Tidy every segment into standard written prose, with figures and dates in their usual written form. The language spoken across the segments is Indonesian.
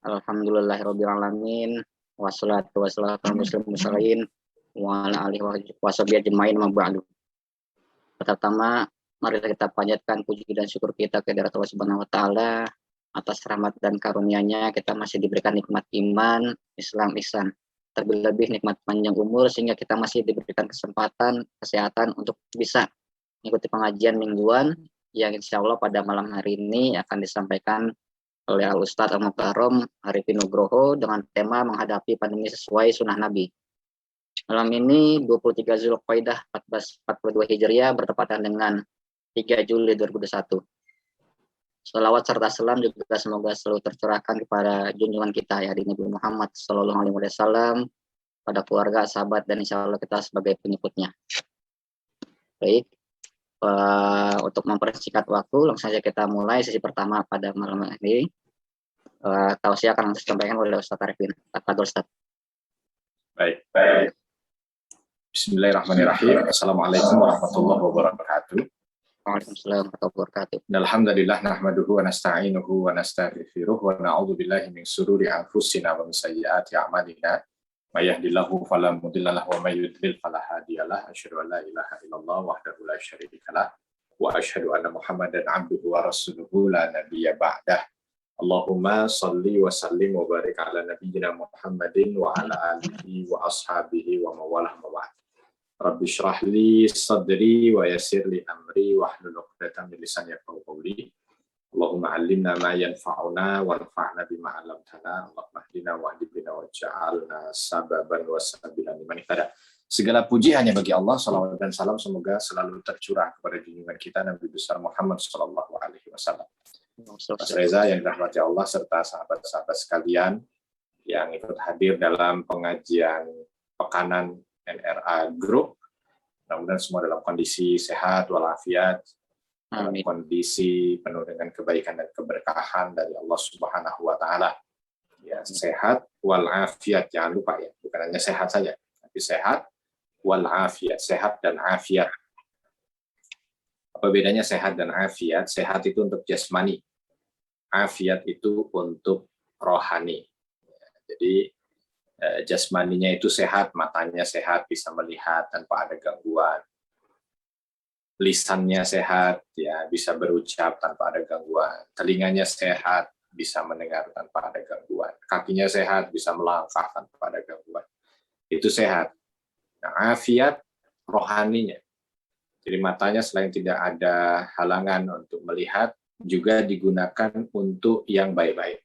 Alhamdulillahirabbil alamin. Wassalatu wassalamu ala muslim muslimin wa ala alihi wa sahbihi ajmain ma ba'du. Pertama, mari kita panjatkan puji dan syukur kita kepada Allah Subhanahu wa taala atas rahmat dan karunia-Nya kita masih diberikan nikmat iman, Islam, ihsan. Terlebih nikmat panjang umur sehingga kita masih diberikan kesempatan, kesehatan untuk bisa mengikuti pengajian mingguan yang insya Allah pada malam hari ini akan disampaikan oleh Al-Ustadz Al-Mukarram Arifin Nugroho dengan tema menghadapi pandemi sesuai sunnah Nabi. Malam ini 23 Zulqa'dah 1442 Hijriah bertepatan dengan 3 Juli 2021. Salawat serta salam juga semoga selalu tercurahkan kepada junjungan kita ya Nabi Muhammad Sallallahu Alaihi Wasallam, pada keluarga, sahabat, dan insya Allah kita sebagai pengikutnya. Baik, untuk mempersingkat waktu, langsung saja kita mulai sesi pertama pada malam ini. Tausiah akan langsung disampaikan oleh Ustaz Arifin. Tafadhol Ustaz. Baik. Bismillahirrahmanirrahim. Assalamualaikum warahmatullahi wabarakatuh. Waalaikumsalam warahmatullahi wabarakatuh. Alhamdulillah nahmaduhu wa nasta'inuhu wa nastaghfiruh wa na'udzu billahi min shururi anfusina wa min sayyiati a'malina. May yahdihillahu fala mudilla lahu wa may yudlil fala hadiyalah. Asyhadu an la ilaha illallah wahdahu la syarika lah wa asyhadu anna Muhammadan 'abduhu wa rasuluhu la nabiyya ba'dah. Allahumma salli wa sallim wa barik ala nabiyyina Muhammadin wa ala alihi wa ashabihi wa mawalah mawad. Rabbi syrah li sadri wa yassir li amri wa hlul 'uqdatam min lisani yafqahu qawli. Allahumma 'allimna ma yanfa'una wanfa'na bima 'allamtana. Allahumma hdina wa hdi bina waj'alna sababan wa sabilan liman ihtada. Segala puji hanya bagi Allah, salawat dan salam semoga selalu tercurah kepada junjungan kita Nabi besar Muhammad sallallahu alaihi wasallam. Mas Reza yang dirahmati Allah serta sahabat-sahabat sekalian yang ikut hadir dalam pengajian pekanan NRA Group. Mudah-mudahan semua dalam kondisi sehat walafiat, dalam kondisi penuh dengan kebaikan dan keberkahan dari Allah Subhanahu wa taala. Ya, sehat walafiat, jangan lupa ya, bukan hanya sehat saja, tapi sehat walafiat, sehat dan afiat. Apa bedanya sehat dan afiat? Sehat itu untuk jasmani, afiat itu untuk rohani. Jadi jasmaninya itu sehat, matanya sehat, bisa melihat tanpa ada gangguan. Lisannya sehat, ya bisa berucap tanpa ada gangguan. Telinganya sehat, bisa mendengar tanpa ada gangguan. Kakinya sehat, bisa melangkah tanpa ada gangguan. Itu sehat. Nah, afiat rohaninya. Jadi matanya selain tidak ada halangan untuk melihat, juga digunakan untuk yang baik-baik.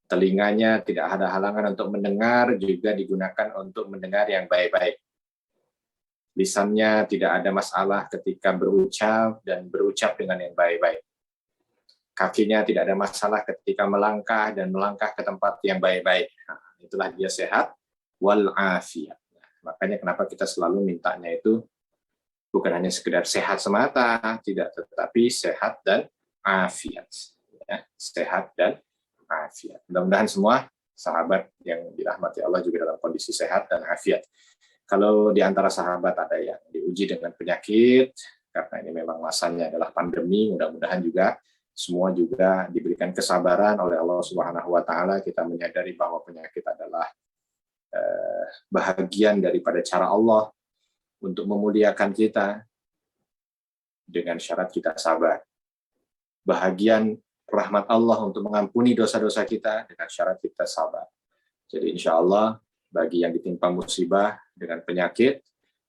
Telinganya tidak ada halangan untuk mendengar, juga digunakan untuk mendengar yang baik-baik. Lisannya tidak ada masalah ketika berucap dan berucap dengan yang baik-baik. Kakinya tidak ada masalah ketika melangkah dan melangkah ke tempat yang baik-baik. Nah, itulah dia sehat wal afiat. Nah, makanya kenapa kita selalu mintanya itu bukan hanya sekedar sehat semata, tidak, tetapi sehat dan afiat. Ya, sehat dan afiat. Mudah-mudahan semua sahabat yang dirahmati Allah juga dalam kondisi sehat dan afiat. Kalau di antara sahabat ada yang diuji dengan penyakit, karena ini memang masanya adalah pandemi, mudah-mudahan juga semua juga diberikan kesabaran oleh Allah Subhanahu wa taala. Kita menyadari bahwa penyakit adalah bahagian daripada cara Allah untuk memuliakan kita dengan syarat kita sabar. Bahagian rahmat Allah untuk mengampuni dosa-dosa kita dengan syarat kita sabar. Jadi insya Allah bagi yang ditimpa musibah dengan penyakit,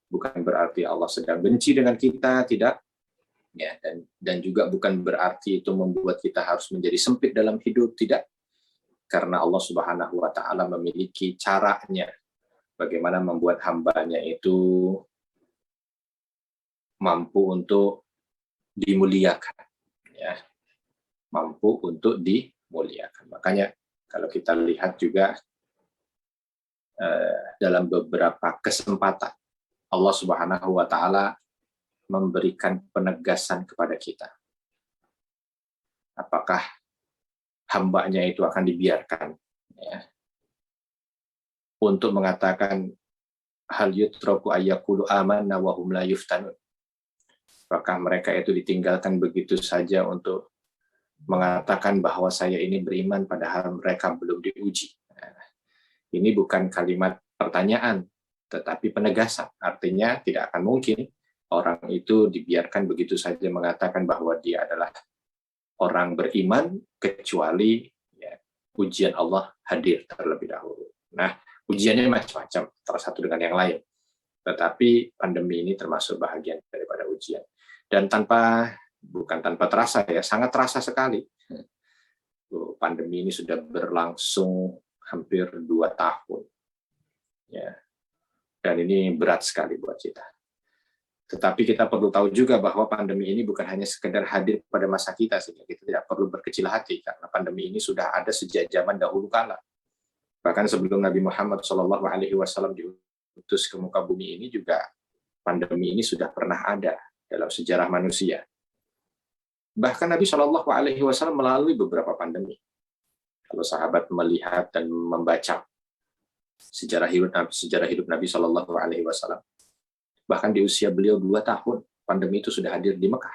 bukan berarti Allah sedang benci dengan kita, tidak. Ya, dan juga bukan berarti itu membuat kita harus menjadi sempit dalam hidup, tidak. Karena Allah Subhanahu wa taala memiliki caranya bagaimana membuat hambanya itu mampu untuk dimuliakan, ya, mampu untuk dimuliakan. Makanya kalau kita lihat juga dalam beberapa kesempatan Allah Subhanahu wa taala memberikan penegasan kepada kita. Apakah hambanya itu akan dibiarkan, ya, untuk mengatakan hal yutraku ayyaqulu amanna wa hum la yuftanun. Apakah mereka itu ditinggalkan begitu saja untuk mengatakan bahwa saya ini beriman padahal mereka belum diuji. Nah, ini bukan kalimat pertanyaan, tetapi penegasan. Artinya tidak akan mungkin orang itu dibiarkan begitu saja mengatakan bahwa dia adalah orang beriman kecuali ya, ujian Allah hadir terlebih dahulu. Nah, ujiannya macam-macam, salah satu dengan yang lain. Tetapi pandemi ini termasuk bahagian daripada ujian. Dan bukan tanpa terasa ya, sangat terasa sekali. Pandemi ini sudah berlangsung hampir 2 tahun. Ya. Dan ini berat sekali buat kita. Tetapi kita perlu tahu juga bahwa pandemi ini bukan hanya sekedar hadir pada masa kita, sehingga kita tidak perlu berkecil hati, karena pandemi ini sudah ada sejak zaman dahulu kala. Bahkan sebelum Nabi Muhammad SAW diutus ke muka bumi ini juga, pandemi ini sudah pernah ada dalam sejarah manusia. Bahkan Nabi SAW melalui beberapa pandemi. Kalau sahabat melihat dan membaca sejarah hidup Nabi SAW, bahkan di usia beliau 2 tahun, pandemi itu sudah hadir di Mekah.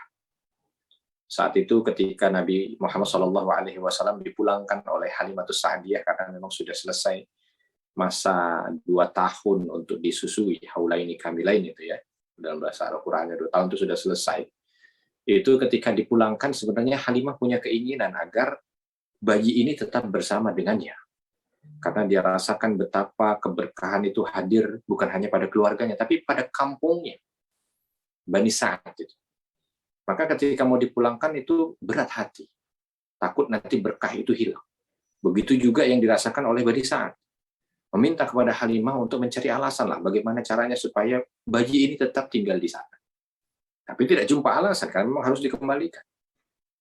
Saat itu ketika Nabi Muhammad SAW dipulangkan oleh Halimatus Sa'diyah karena memang sudah selesai masa 2 tahun untuk disusui, haulaini kamilain itu ya, dalam bahasa Al-Qur'annya 2 tahun itu sudah selesai. Itu ketika dipulangkan sebenarnya Halimah punya keinginan agar bayi ini tetap bersama dengannya. Karena dia rasakan betapa keberkahan itu hadir bukan hanya pada keluarganya, tapi pada kampungnya, Bani Sa'ad itu. Maka ketika mau dipulangkan itu berat hati, takut nanti berkah itu hilang. Begitu juga yang dirasakan oleh Bani Sa'ad. Meminta kepada Halimah untuk mencari alasan lah, bagaimana caranya supaya bayi ini tetap tinggal di sana. Tapi tidak jumpa alasan, karena memang harus dikembalikan.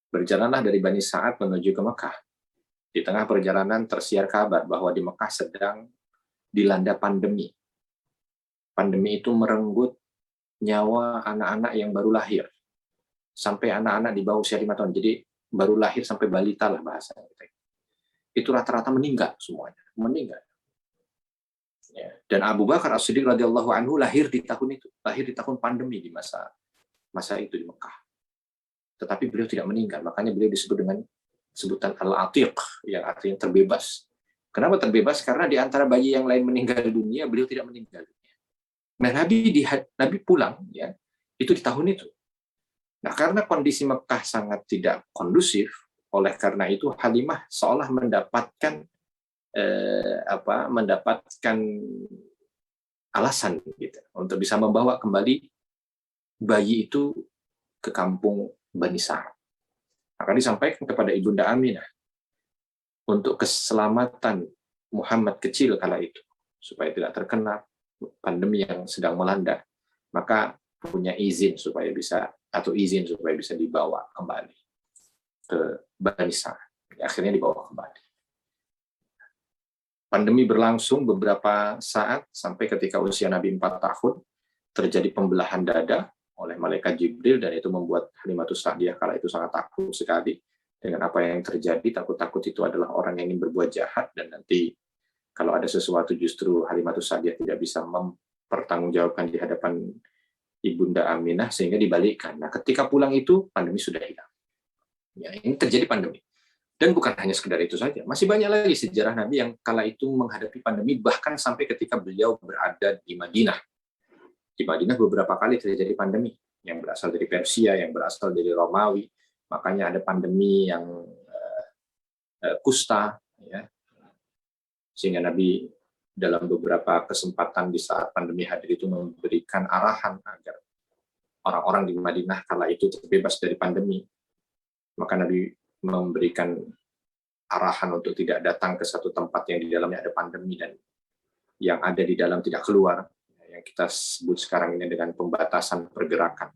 Berjalanlah dari Bani Sa'ad menuju ke Mekah. Di tengah perjalanan tersiar kabar bahwa di Mekah sedang dilanda pandemi. Pandemi itu merenggut nyawa anak-anak yang baru lahir. Sampai anak-anak di bawah usia 5 tahun. Jadi baru lahir sampai balita lah bahasanya. Itu rata-rata meninggal semuanya. Meninggal. Ya. Dan Abu Bakar As-Siddiq radhiyallahu anhu lahir di tahun itu. Lahir di tahun pandemi di masa itu di Mekah. Tetapi beliau tidak meninggal. Makanya beliau disebut dengan sebutan Al-Atiq, yang artinya terbebas. Kenapa terbebas? Karena di antara bayi yang lain meninggal dunia, beliau tidak meninggal dunia. Nah, Nabi pulang, ya, itu di tahun itu. Nah, karena kondisi Mekah sangat tidak kondusif, oleh karena itu Halimah seolah mendapatkan alasan gitu, untuk bisa membawa kembali bayi itu ke kampung Bani Sa'ad. Maka disampaikan kepada Ibunda Aminah untuk keselamatan Muhammad kecil kala itu, supaya tidak terkena pandemi yang sedang melanda, maka punya izin supaya bisa dibawa kembali ke Bani Sa'ad. Akhirnya dibawa kembali. Pandemi berlangsung beberapa saat sampai ketika usia Nabi 4 tahun terjadi pembelahan dada oleh malaikat Jibril, dan itu membuat Halimatus Sa'diyah kala itu sangat takut sekali dengan apa yang terjadi. Takut itu adalah orang yang ingin berbuat jahat, dan nanti kalau ada sesuatu justru Halimatus Sa'diyah tidak bisa mempertanggungjawabkan di hadapan Ibunda Aminah, sehingga dibalikkan. Nah, ketika pulang itu pandemi sudah hilang. Ya, ini terjadi pandemi. Dan bukan hanya sekedar itu saja, masih banyak lagi sejarah Nabi yang kala itu menghadapi pandemi, bahkan sampai ketika beliau berada di Madinah. Di Madinah beberapa kali terjadi pandemi, yang berasal dari Persia, yang berasal dari Romawi. Makanya ada pandemi yang kusta, ya. Sehingga Nabi dalam beberapa kesempatan di saat pandemi hadir itu memberikan arahan agar orang-orang di Madinah kala itu terbebas dari pandemi. Maka Nabi memberikan arahan untuk tidak datang ke satu tempat yang di dalamnya ada pandemi dan yang ada di dalam tidak keluar, yang kita sebut sekarang ini dengan pembatasan pergerakan.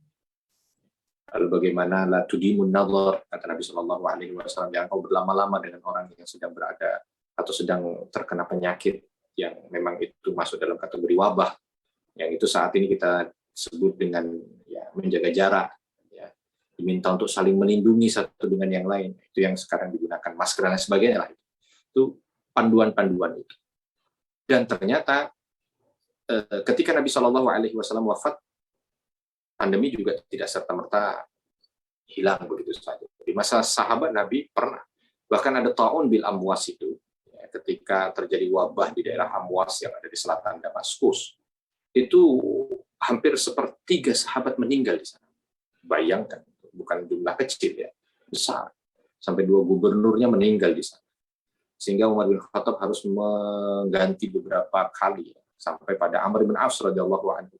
Lalu bagaimana la tudimun nazar, kata Nabi SAW, yang kau berlama-lama dengan orang yang sedang berada atau sedang terkena penyakit yang memang itu masuk dalam kategori wabah, yang itu saat ini kita sebut dengan ya, menjaga jarak, diminta untuk saling melindungi satu dengan yang lain. Itu yang sekarang digunakan, masker dan sebagainya lah. Itu panduan-panduan itu. Dan ternyata ketika Nabi SAW wafat, pandemi juga tidak serta-merta hilang begitu saja. Di Di masa sahabat Nabi pernah. Bahkan ada ta'un bil amwas itu, ya, ketika terjadi wabah di daerah Amwas yang ada di selatan Damaskus. Itu hampir sepertiga sahabat meninggal di sana. Bayangkan, bukan jumlah kecil ya, besar. Sampai 2 gubernurnya meninggal di sana. Sehingga Umar bin Khattab harus mengganti beberapa kali, sampai pada Amr bin As radhiyallahu anhu.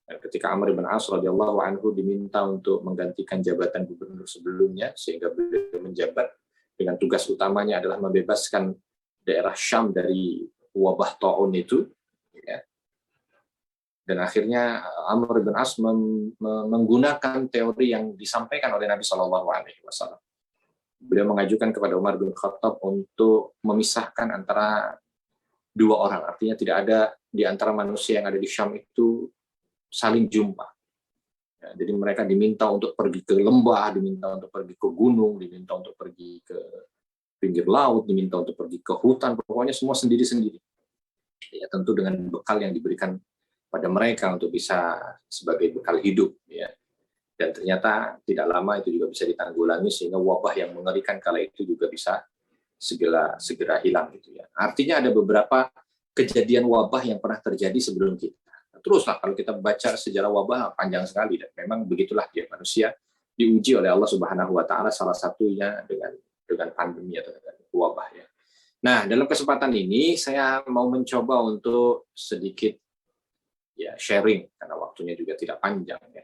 Ketika Amr bin As radhiyallahu anhu diminta untuk menggantikan jabatan gubernur sebelumnya, sehingga beliau menjabat dengan tugas utamanya adalah membebaskan daerah Syam dari wabah ta'un itu, ya. Dan akhirnya Amr bin As menggunakan teori yang disampaikan oleh Nabi Shallallahu Alaihi Wasallam. Beliau mengajukan kepada Umar bin Khattab untuk memisahkan antara 2 orang, artinya tidak ada di antara manusia yang ada di Syam itu saling jumpa. Ya, jadi mereka diminta untuk pergi ke lembah, diminta untuk pergi ke gunung, diminta untuk pergi ke pinggir laut, diminta untuk pergi ke hutan, pokoknya semua sendiri-sendiri. Ya, tentu dengan bekal yang diberikan pada mereka untuk bisa sebagai bekal hidup. Ya. Dan ternyata tidak lama itu juga bisa ditanggulangi sehingga wabah yang mengerikan kala itu juga bisa segera hilang gitu ya. Artinya ada beberapa kejadian wabah yang pernah terjadi sebelum kita. Teruslah kalau kita baca sejarah wabah panjang sekali dan memang begitulah dia manusia diuji oleh Allah Subhanahu wa taala, salah satunya dengan pandemi atau dengan wabah ya. Nah, dalam kesempatan ini saya mau mencoba untuk sedikit ya sharing karena waktunya juga tidak panjang ya.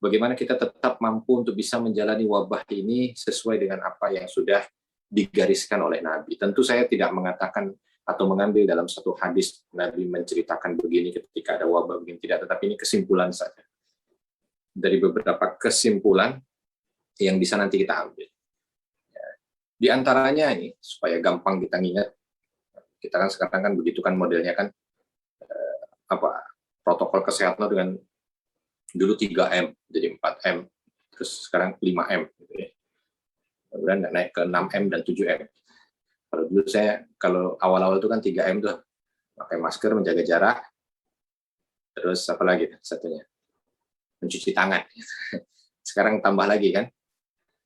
Bagaimana kita tetap mampu untuk bisa menjalani wabah ini sesuai dengan apa yang sudah digariskan oleh Nabi. Tentu saya tidak mengatakan atau mengambil dalam satu hadis Nabi menceritakan begini ketika ada wabah begini, tidak, tetapi ini kesimpulan saja. Dari beberapa kesimpulan yang bisa nanti kita ambil. Ya. Di antaranya ini, supaya gampang kita ingat, kita kan sekarang kan begitu kan modelnya kan, protokol kesehatan dengan dulu 3M, jadi 4M, terus sekarang 5M. Gitu ya. Kemudian naik ke 6M dan 7M. Kalau dulu kalau awal-awal itu kan 3M tuh, pakai masker, menjaga jarak, terus apa lagi satunya? Mencuci tangan. Sekarang tambah lagi kan,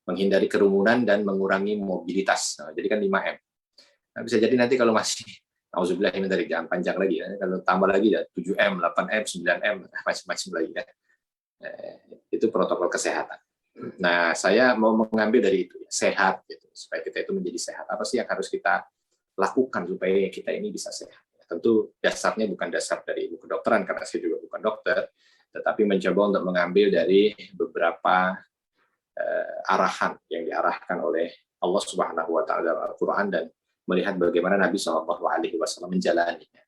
menghindari kerumunan dan mengurangi mobilitas. Nah, jadi kan 5M. Nah, bisa jadi nanti kalau masih, auzubillah dari jangan panjang lagi, ya. Kalau tambah lagi ya 7M, 8M, 9M, macam-macam lagi kan. Itu protokol kesehatan. Nah, saya mau mengambil dari itu, sehat, gitu, supaya kita itu menjadi sehat. Apa sih yang harus kita lakukan supaya kita ini bisa sehat? Tentu dasarnya bukan dasar dari ilmu kedokteran, karena saya juga bukan dokter, tetapi mencoba untuk mengambil dari beberapa arahan yang diarahkan oleh Allah Subhanahu Wa Taala dalam Al-Quran dan melihat bagaimana Nabi Shallallahu Alaihi Wasallam menjalaninya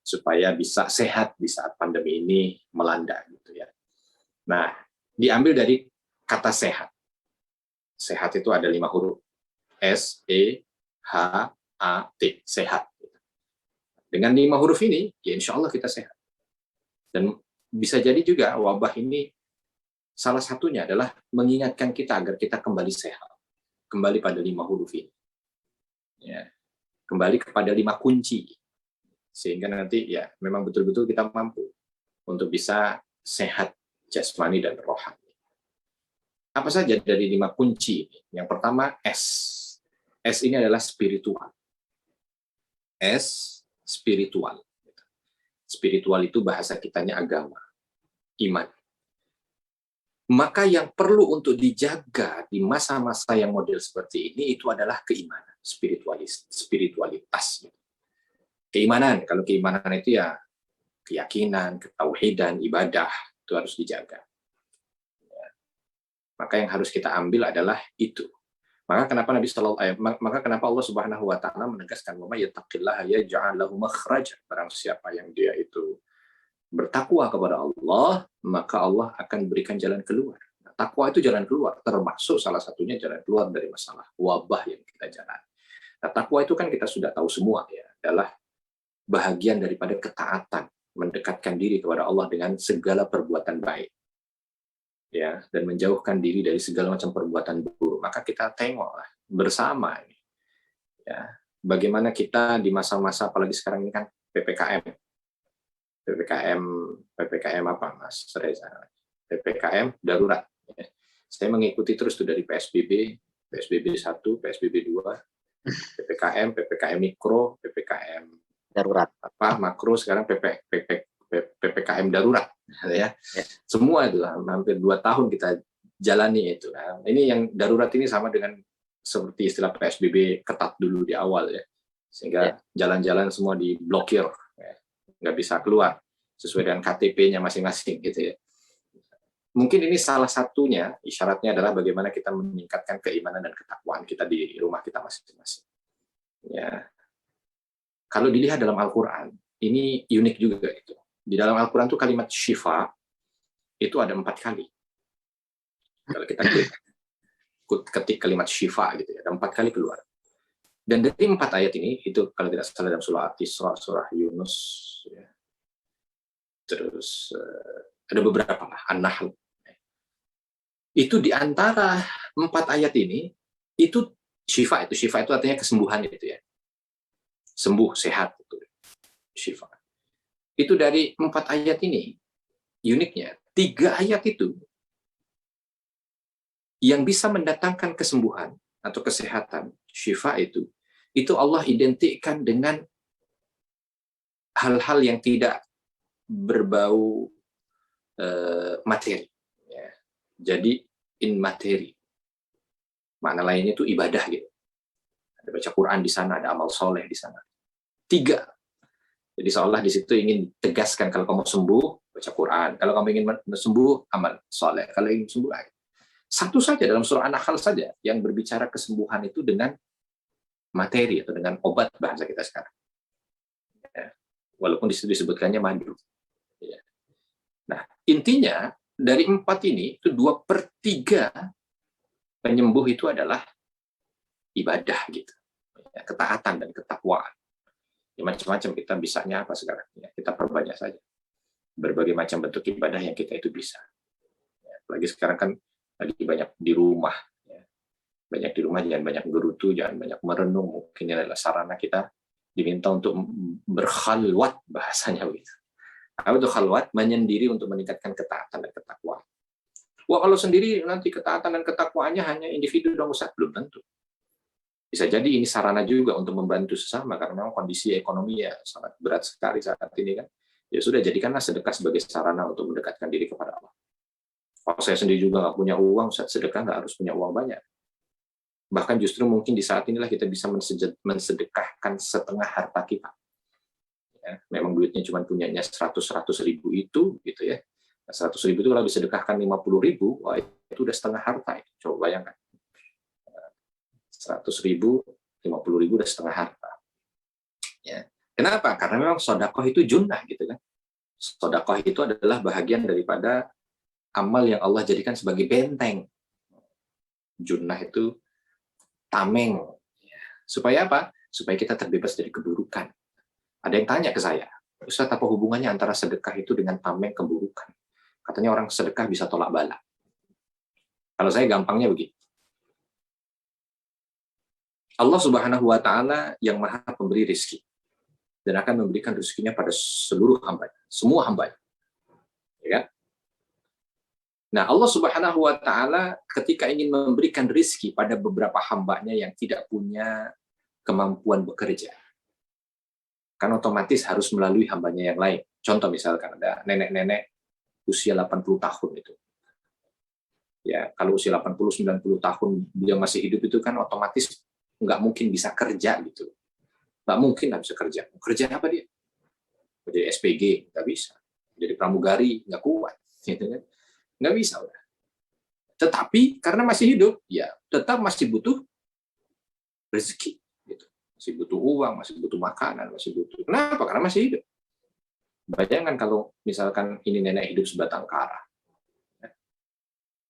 supaya bisa sehat di saat pandemi ini melanda, gitu ya. Nah, diambil dari kata sehat. Sehat itu ada 5 huruf. S-E-H-A-T. Sehat. Dengan 5 huruf ini, ya insya Allah kita sehat. Dan bisa jadi juga wabah ini salah satunya adalah mengingatkan kita agar kita kembali sehat. Kembali pada 5 huruf ini. Ya. Kembali kepada 5 kunci. Sehingga nanti ya memang betul-betul kita mampu untuk bisa sehat jasmani dan rohani. Apa saja dari 5 kunci ini? Yang pertama, S. S ini adalah spiritual. S, spiritual. Spiritual itu bahasa kitanya agama, iman. Maka yang perlu untuk dijaga di masa-masa yang model seperti ini itu adalah keimanan, spiritualitas. Keimanan, kalau keimanan itu ya keyakinan, ketauhidan, ibadah, itu harus dijaga. Maka yang harus kita ambil adalah itu. Maka kenapa Allah Subhanahu wa taala menegaskan wa may yattaqillaha yaj'al lahu makhraja. Barang siapa yang dia itu bertakwa kepada Allah, maka Allah akan berikan jalan keluar. Nah, takwa itu jalan keluar, termasuk salah satunya jalan keluar dari masalah wabah yang kita jalani. Nah, takwa itu kan kita sudah tahu semua ya, adalah bahagian daripada ketaatan, mendekatkan diri kepada Allah dengan segala perbuatan baik. Ya, dan menjauhkan diri dari segala macam perbuatan buruk. Maka kita tengoklah bersama ini. Ya, bagaimana kita di masa-masa apalagi sekarang ini kan PPKM apa Mas Reza? PPKM darurat. Ya. Saya mengikuti terus tuh dari PSBB, PSBB 1, PSBB 2, PPKM, PPKM mikro, PPKM Darurat. makro, sekarang PPKM darurat, ya. Ya. Semua itu hampir 2 tahun kita jalani itu. Nah, ini yang darurat ini sama dengan seperti istilah PSBB ketat dulu di awal, ya, sehingga jalan-jalan semua diblokir, ya. Nggak bisa keluar sesuai dengan KTP-nya masing-masing, gitu ya. Mungkin ini salah satunya, isyaratnya adalah bagaimana kita meningkatkan keimanan dan ketakwaan kita di rumah kita masing-masing. Ya. Kalau dilihat dalam Al-Quran, ini unik juga itu. Di dalam Al-Quran itu kalimat syifa itu ada 4 kali. Kalau kita ketik kalimat syifa gitu ya, ada 4 kali keluar. Dan dari 4 ayat ini, itu kalau tidak salah dalam surah Al-Isra, surah Yunus, ya. Terus ada beberapa lah, An-Nahl. Itu di antara 4 ayat ini, itu syifa itu artinya kesembuhan gitu ya. Sembuh, sehat itu. Syifa. Itu dari 4 ayat ini, uniknya 3 ayat itu yang bisa mendatangkan kesembuhan atau kesehatan, syifa itu Allah identikkan dengan hal-hal yang tidak berbau materi. Ya. Jadi in materi. Makna lainnya itu ibadah gitu. Ada baca Quran di sana, ada amal soleh di sana. 3. Jadi seolah di situ ingin tegaskan kalau kamu sembuh, baca Quran. Kalau kamu ingin sembuh, amal soleh. Kalau ingin sembuh, satu saja dalam surah An-Nahl saja yang berbicara kesembuhan itu dengan materi atau dengan obat bahasa kita sekarang. Ya. Walaupun di situ disebutkannya madu. Ya. Nah, intinya dari 4 ini itu 2/3 penyembuh itu adalah ibadah gitu, ya, ketaatan dan ketakwaan. Ya, macam-macam kita bisanya apa sekarang? Ya, kita perbanyak saja berbagai macam bentuk ibadah yang kita itu bisa. Ya, apalagi sekarang kan lagi banyak di rumah. Ya. Banyak di rumah, jangan banyak gerutu, jangan banyak merenung. Mungkin ini adalah sarana kita diminta untuk berkhalwat bahasanya begitu. Apa itu khalwat? Menyendiri untuk meningkatkan ketaatan dan ketakwaan. Wah, kalau sendiri nanti ketaatan dan ketakwaannya hanya individu dong Ustaz, belum tentu. Bisa jadi ini sarana juga untuk membantu sesama karena memang kondisi ekonomi ya sangat berat sekali saat ini kan. Ya sudah, jadikanlah sedekah sebagai sarana untuk mendekatkan diri kepada Allah. Kalau saya sendiri juga nggak punya uang, sedekah nggak harus punya uang banyak. Bahkan justru mungkin di saat inilah kita bisa mensedekahkan setengah harta kita. Ya, memang duitnya cuma punyanya 100 ribu itu gitu ya. 100 ribu itu kalau disedekahkan 50 ribu, wah itu udah setengah harta. Coba bayangkan. 100 ribu, 50 ribu udah setengah harta. Ya. Kenapa? Karena memang sodakoh itu junnah gitu kan. Sodakoh itu adalah bahagian daripada amal yang Allah jadikan sebagai benteng. Junnah itu tameng. Ya. Supaya apa? Supaya kita terbebas dari keburukan. Ada yang tanya ke saya, Ustaz, apa hubungannya antara sedekah itu dengan tameng keburukan? Katanya orang sedekah bisa tolak bala. Kalau saya gampangnya begini. Allah Subhanahu wa Ta'ala yang Maha Pemberi rezeki dan akan memberikan rezekinya pada seluruh hamba, semua hamba. Ya. Nah, Allah Subhanahu wa Ta'ala ketika ingin memberikan rezeki pada beberapa hambanya yang tidak punya kemampuan bekerja, kan otomatis harus melalui hambanya yang lain. Contoh misalkan ada nenek-nenek usia 80 tahun itu. Ya, kalau usia 80-90 tahun dia masih hidup itu kan otomatis nggak mungkin bisa kerja gitu. Nggak mungkin nggak bisa kerja. Kerja apa dia? Jadi SPG nggak bisa. Jadi pramugari nggak kuat. Gitu kan? Nggak bisa udah. Tetapi karena masih hidup, ya tetap masih butuh rezeki. Gitu. Masih butuh uang, masih butuh makanan, masih butuh. Kenapa? Karena masih hidup. Bayangkan kalau misalkan ini nenek hidup sebatang kara, ya,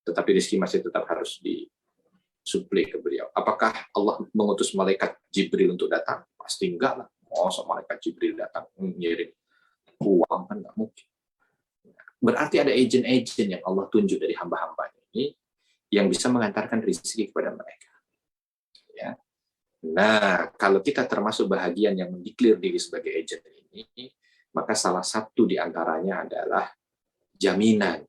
tetapi rezeki masih tetap harus disuplai ke beliau. Apakah Allah mengutus malaikat Jibril untuk datang? Pasti enggak lah. Masa malaikat Jibril datang ngirim uang kan nggak mungkin. Berarti ada agen-agen yang Allah tunjuk dari hamba-hambanya ini yang bisa mengantarkan rezeki kepada mereka. Ya. Nah, kalau kita termasuk bahagian yang mendeklir diri sebagai agen ini, maka salah satu di antaranya adalah jaminan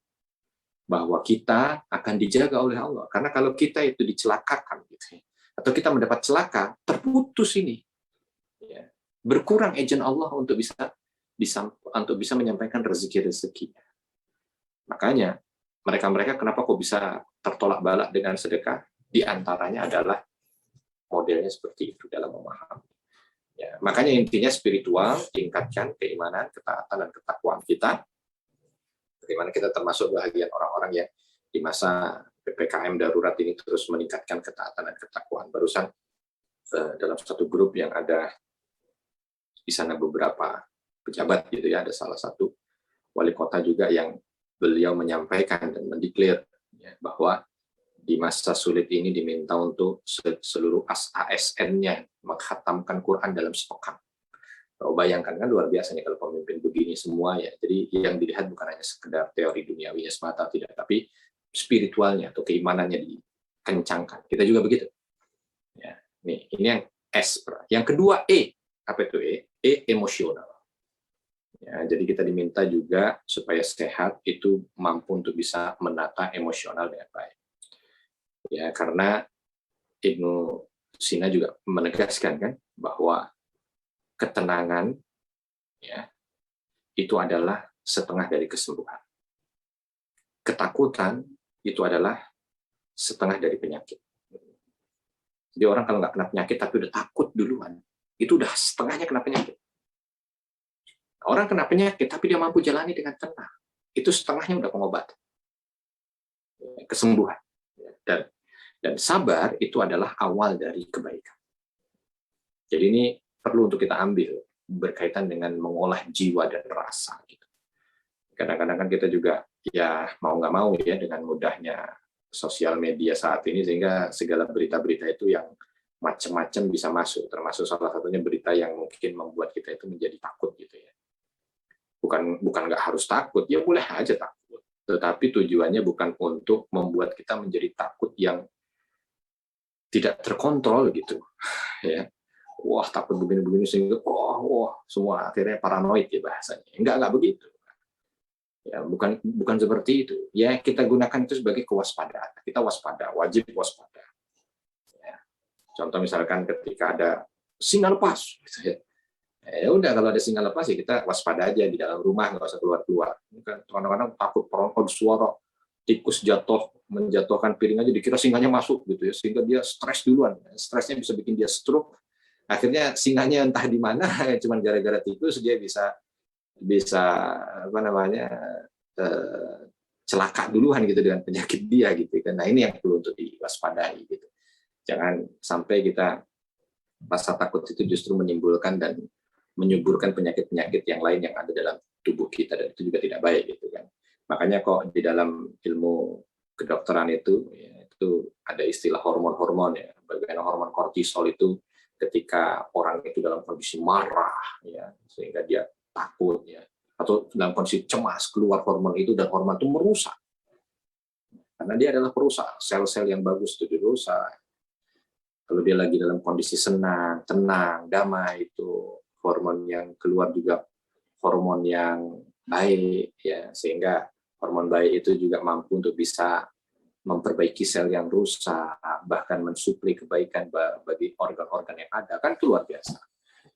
bahwa kita akan dijaga oleh Allah. Karena kalau kita itu dicelakakan, gitu, atau kita mendapat celaka, terputus ini, ya, berkurang agent Allah untuk bisa menyampaikan rezeki-rezekinya. Makanya mereka kenapa kok bisa tertolak balak dengan sedekah? Di antaranya adalah modelnya seperti itu dalam memahami. Ya, makanya intinya spiritual, tingkatkan keimanan, ketaatan, dan ketakwaan kita. Bagaimana kita termasuk bahagian orang-orang yang di masa PPKM darurat ini terus meningkatkan ketaatan dan ketakwaan. Barusan dalam satu grup yang ada di sana beberapa pejabat gitu ya, ada salah satu wali kota juga yang beliau menyampaikan dan mendeklar ya, bahwa di masa sulit ini diminta untuk seluruh ASN-nya menghatamkan Quran dalam sepekan. Kalau bayangkan kan luar biasa nih kalau pemimpin begini semua ya. Jadi yang dilihat bukan hanya sekedar teori duniawinya semata tidak, tapi spiritualnya atau keimanannya dikencangkan. Kita juga begitu. Ya, nih ini yang S. Yang kedua E. Apa itu E? E emosional. Ya, jadi kita diminta juga supaya sehat itu mampu untuk bisa menata emosional dengan baik. Ya, karena Ibnu Sina juga menegaskan kan bahwa ketenangan ya itu adalah setengah dari kesembuhan. Ketakutan itu adalah setengah dari penyakit. Jadi orang kalau nggak kena penyakit tapi udah takut duluan, itu udah setengahnya kena penyakit. Orang kena penyakit tapi dia mampu jalani dengan tenang, itu setengahnya udah pengobatan, kesembuhan. Dan sabar itu adalah awal dari kebaikan. Jadi ini perlu untuk kita ambil berkaitan dengan mengolah jiwa dan rasa. Gitu. Kadang-kadang kan kita juga ya mau nggak mau ya dengan mudahnya sosial media saat ini sehingga segala berita-berita itu yang macam-macam bisa masuk. Termasuk salah satunya berita yang mungkin membuat kita itu menjadi takut gitu ya. Bukan nggak harus takut, ya boleh aja takut. Tetapi tujuannya bukan untuk membuat kita menjadi takut yang tidak terkontrol gitu, ya. Wah takut begini-begini sehingga semua akhirnya paranoid ya bahasanya. Enggak begitu. Ya bukan seperti itu. Ya kita gunakan itu sebagai kewaspadaan. Kita waspada, wajib waspada. Ya. Contoh misalkan ketika ada singa lepas, gitu ya. Ya udah kalau ada singa lepas ya kita waspada aja di dalam rumah, nggak usah keluar-keluar. Kadang-kadang takut perangkap suara tikus menjatuhkan piring aja dikira singanya masuk gitu ya, sehingga dia stres duluan. Stresnya bisa bikin dia stroke. Akhirnya singanya entah di mana, cuman gara-gara tikus dia bisa celaka duluan gitu dengan penyakit dia gitu kan. Nah ini yang perlu untuk diwaspadai gitu. Jangan sampai kita rasa takut itu justru menimbulkan dan menyuburkan penyakit-penyakit yang lain yang ada dalam tubuh kita, dan itu juga tidak baik gitu kan. Makanya kok di dalam ilmu kedokteran itu ya, itu ada istilah hormon-hormon ya. Bagaimana hormon kortisol itu ketika orang itu dalam kondisi marah ya, sehingga dia takut ya, atau dalam kondisi cemas keluar hormon itu, dan hormon itu merusak. Karena dia adalah perusak, sel-sel yang bagus itu dirusak. Kalau dia lagi dalam kondisi senang, tenang, damai, itu hormon yang keluar juga hormon yang baik ya, sehingga hormon baik itu juga mampu untuk bisa memperbaiki sel yang rusak, bahkan mensuplai kebaikan bagi organ-organ yang ada, kan itu luar biasa.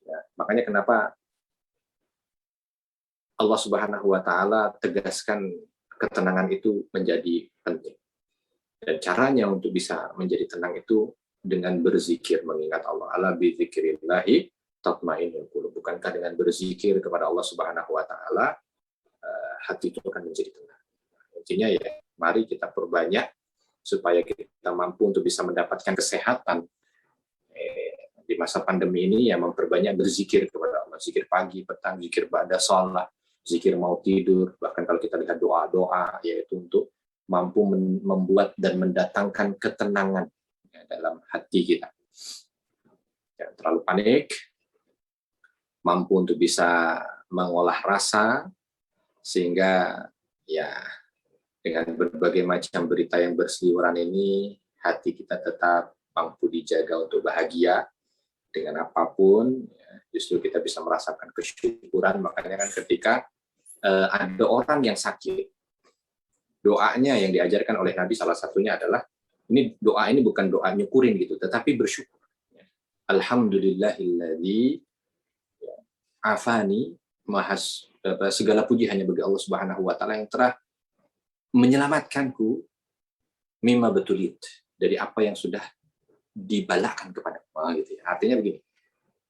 Ya, makanya kenapa Allah Subhanahu wa Ta'ala tegaskan ketenangan itu menjadi penting. Dan caranya untuk bisa menjadi tenang itu dengan berzikir, mengingat Allah. Ala bi dzikrillahi tatmainnul qulub. Bukankah dengan berzikir kepada Allah Subhanahu wa Ta'ala hati itu akan menjadi tenang. Intinya ya, mari kita perbanyak supaya kita mampu untuk bisa mendapatkan kesehatan di masa pandemi ini, ya memperbanyak berzikir kepada Allah. Zikir pagi, petang, zikir ba'da shalah, zikir mau tidur, bahkan kalau kita lihat doa-doa yaitu untuk mampu membuat dan mendatangkan ketenangan ya, dalam hati kita. Jangan terlalu panik, mampu untuk bisa mengolah rasa, sehingga ya dengan berbagai macam berita yang berseliweran ini, hati kita tetap mampu dijaga untuk bahagia dengan apapun. Ya, justru kita bisa merasakan kesyukuran. Makanya kan ketika ada orang yang sakit, doanya yang diajarkan oleh Nabi salah satunya adalah doa ini bukan doa nyukurin gitu, tetapi bersyukur. Alhamdulillahilladzi afani, segala puji hanya bagi Allah Subhanahu wa taala yang telah menyelamatkanku mimma betulit, dari apa yang sudah dibalakan kepada gitu ya. Artinya begini,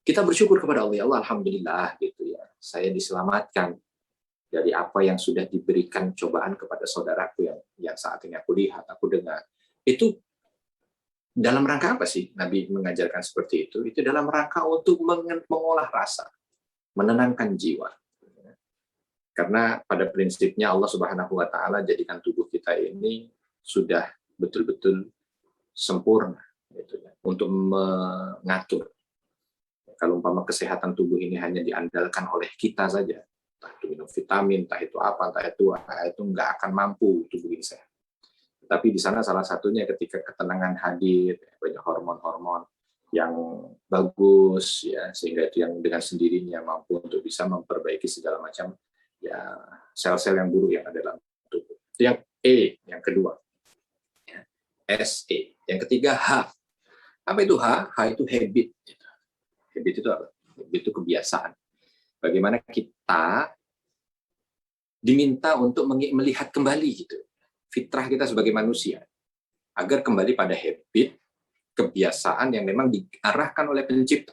kita bersyukur kepada Allah, ya Allah, alhamdulillah gitu ya. Saya diselamatkan dari apa yang sudah diberikan cobaan kepada saudaraku yang saat ini aku lihat, aku dengar. Itu dalam rangka apa sih Nabi mengajarkan seperti itu? Itu dalam rangka untuk mengolah rasa, menenangkan jiwa. Karena pada prinsipnya Allah Subhanahu wa taala jadikan tubuh kita ini sudah betul-betul sempurna gitu ya, untuk mengatur. Kalau umpama kesehatan tubuh ini hanya diandalkan oleh kita saja, entah itu minum vitamin, entah itu apa, entah itu nggak akan mampu tubuh ini sehat. Tapi di sana salah satunya ketika ketenangan hadir, banyak hormon-hormon yang bagus ya, sehingga itu yang dengan sendirinya mampu untuk bisa memperbaiki segala macam ya sel-sel yang buruk yang ada dalam tubuh. Itu yang E, yang kedua. S, E. Yang ketiga H. Apa itu H? H itu habit. Habit itu apa? Habit itu kebiasaan. Bagaimana kita diminta untuk melihat kembali gitu fitrah kita sebagai manusia, agar kembali pada habit, kebiasaan yang memang diarahkan oleh pencipta.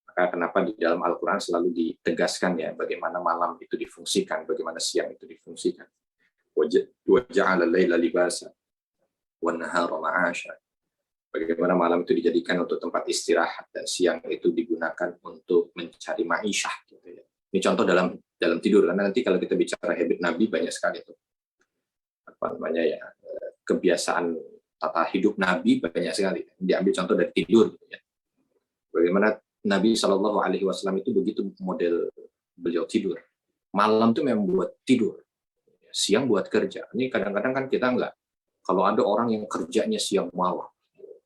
Maka kenapa di dalam Al-Quran selalu ditegaskan ya, bagaimana malam itu difungsikan, bagaimana siang itu difungsikan. وَجَعَلَ اللَّيْلَ لِبَاسًا وَالنَّهَارَ مَعَاشًا. Bagaimana malam itu dijadikan untuk tempat istirahat, dan siang itu digunakan untuk mencari ma'isyah. Gitu ya. Ini contoh dalam tidur, karena nanti kalau kita bicara habit Nabi, banyak sekali tuh. Apa namanya ya, kebiasaan tata hidup Nabi banyak sekali. Diambil contoh dari tidur gitu ya. Bagaimana Nabi Shallallahu Alaihi Wasallam itu begitu model beliau tidur. Malam itu memang buat tidur, siang buat kerja. Ini kadang-kadang kan kita enggak. Kalau ada orang yang kerjanya siang malam,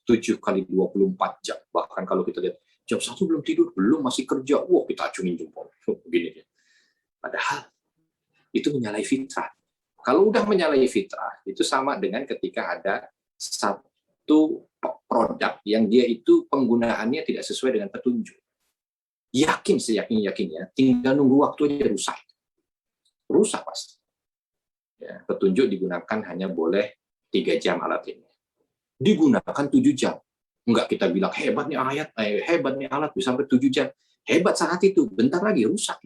7 kali 24 jam. Bahkan kalau kita lihat jam 1 belum tidur, belum masih kerja, wah kita acungin jempol. Begini ya. Padahal itu menyalahi fitrah. Kalau udah menyalahi fitrah, itu sama dengan ketika ada satu produk yang dia itu penggunaannya tidak sesuai dengan petunjuk. Yakin seyakin-yakinnya, tinggal nunggu waktu aja rusak. Rusak pasti. Ya, petunjuk digunakan hanya boleh 3 jam alat ini. Digunakan 7 jam. Enggak kita bilang hebat nih ayat, hebat nih alat bisa sampai 7 jam. Hebat saat itu, bentar lagi rusak.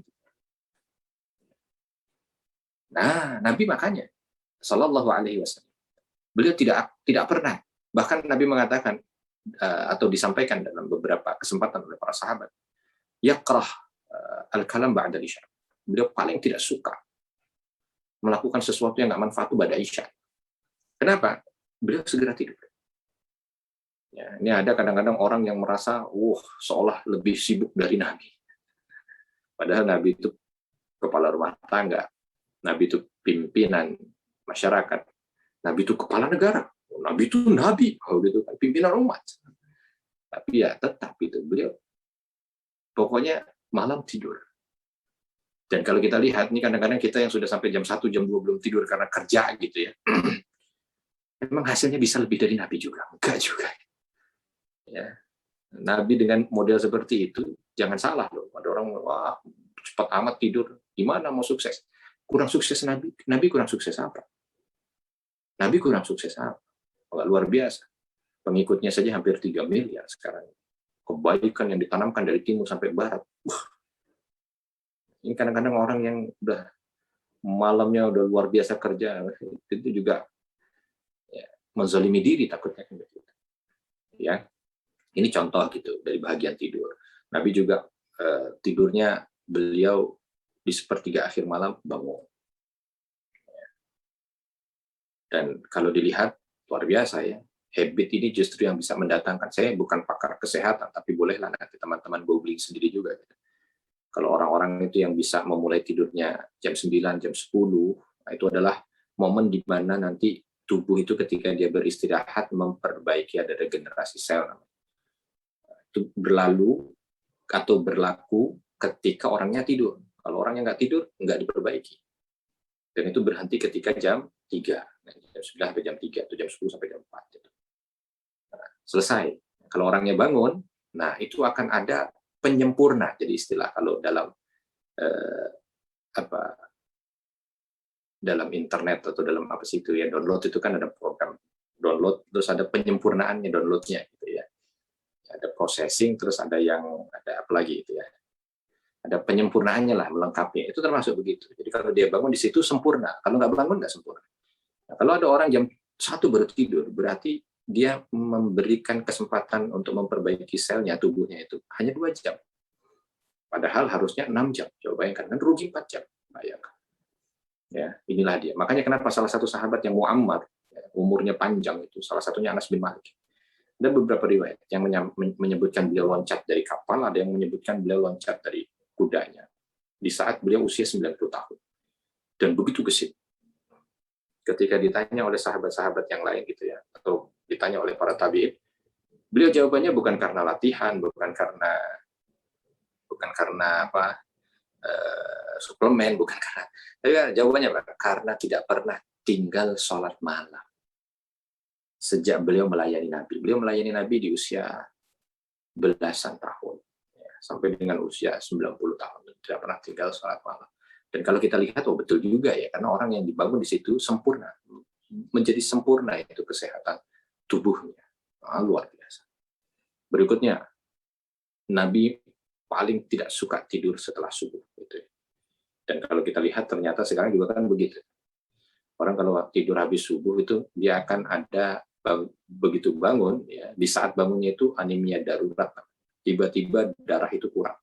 Nah, Nabi makanya Shallallahu Alaihi Wasallam, beliau tidak pernah, bahkan Nabi mengatakan atau disampaikan dalam beberapa kesempatan oleh para sahabat, yakrah al-kalam ba'da isya. Beliau paling tidak suka melakukan sesuatu yang nggak manfaat pada isya. Kenapa? Beliau segera tidur. Ya, ini ada kadang-kadang orang yang merasa, seolah lebih sibuk dari Nabi. Padahal Nabi itu kepala rumah tangga. Nabi itu pimpinan masyarakat. Nabi itu kepala negara. Nabi itu nabi, kalau gitu kan pimpinan umat. Tapi ya tetap itu beliau pokoknya malam tidur. Dan kalau kita lihat nih kadang-kadang kita yang sudah sampai jam 1, jam 2 belum tidur karena kerja gitu ya. Memang hasilnya bisa lebih dari Nabi juga. Enggak juga. Ya. Nabi dengan model seperti itu jangan salah loh. Ada orang wah cepat amat tidur. Gimana mau sukses? Kurang sukses Nabi. Nabi kurang sukses apa? Nabi kurang sukses apa? Enggak luar biasa. Pengikutnya saja hampir 3 miliar sekarang. Kebaikan yang ditanamkan dari timur sampai barat. Ini kadang-kadang orang yang udah malamnya udah luar biasa kerja, itu juga ya, menzalimi diri takutnya. Ya, ini contoh gitu dari bahagian tidur. Nabi juga tidurnya beliau di sepertiga akhir malam bangun. Dan kalau dilihat luar biasa ya. Habit ini justru yang bisa mendatangkan, saya bukan pakar kesehatan, tapi bolehlah nanti teman-teman googling sendiri juga. Kalau orang-orang itu yang bisa memulai tidurnya jam 9, jam 10, nah itu adalah momen di mana nanti tubuh itu ketika dia beristirahat memperbaiki, ada regenerasi sel. Itu berlalu atau berlaku ketika orangnya tidur. Kalau orangnya nggak tidur, nggak diperbaiki. Dan itu berhenti ketika jam 3. Nah, jam 9 sampai jam 3, atau jam 10 sampai jam 4. Gitu. Nah, selesai. Kalau orangnya bangun, nah itu akan ada penyempurna. Jadi istilah kalau dalam dalam internet atau dalam apa sih itu ya, download itu kan ada program download, terus ada penyempurnaannya downloadnya gitu ya. Ada processing, terus ada apa lagi itu ya. Ada penyempurnaannya lah, melengkapi. Itu termasuk begitu. Jadi kalau dia bangun di situ sempurna. Kalau nggak bangun nggak sempurna. Nah, kalau ada orang jam 1 baru tidur, berarti dia memberikan kesempatan untuk memperbaiki selnya, tubuhnya itu hanya 2 jam. Padahal harusnya 6 jam. Coba bayangkan, kan rugi 4 jam. Bayangkan. Ya, inilah dia. Makanya kenapa salah satu sahabat yang Muammar, ya, umurnya panjang itu, salah satunya Anas bin Malik. Ada beberapa riwayat yang menyebutkan beliau loncat dari kapal, ada yang menyebutkan beliau loncat dari kudanya di saat beliau usia 90 tahun. Dan begitu gesit. Ketika ditanya oleh sahabat-sahabat yang lain gitu ya, atau ditanya oleh para tabi'in, beliau jawabannya bukan karena latihan, bukan karena suplemen, bukan karena, tapi jawabannya karena tidak pernah tinggal sholat malam. Sejak beliau melayani Nabi. Beliau melayani Nabi di usia belasan tahun. Sampai dengan usia 90 tahun. Tidak pernah tinggal sholat malam. Dan kalau kita lihat, betul juga ya, karena orang yang dibangun di situ sempurna. Menjadi sempurna itu kesehatan tubuhnya. Luar biasa. Berikutnya, Nabi paling tidak suka tidur setelah subuh. Gitu. Dan kalau kita lihat, ternyata sekarang juga kan begitu. Orang kalau tidur habis subuh itu, dia akan ada, begitu bangun, ya, di saat bangunnya itu anemia darurat. Tiba-tiba darah itu kurang.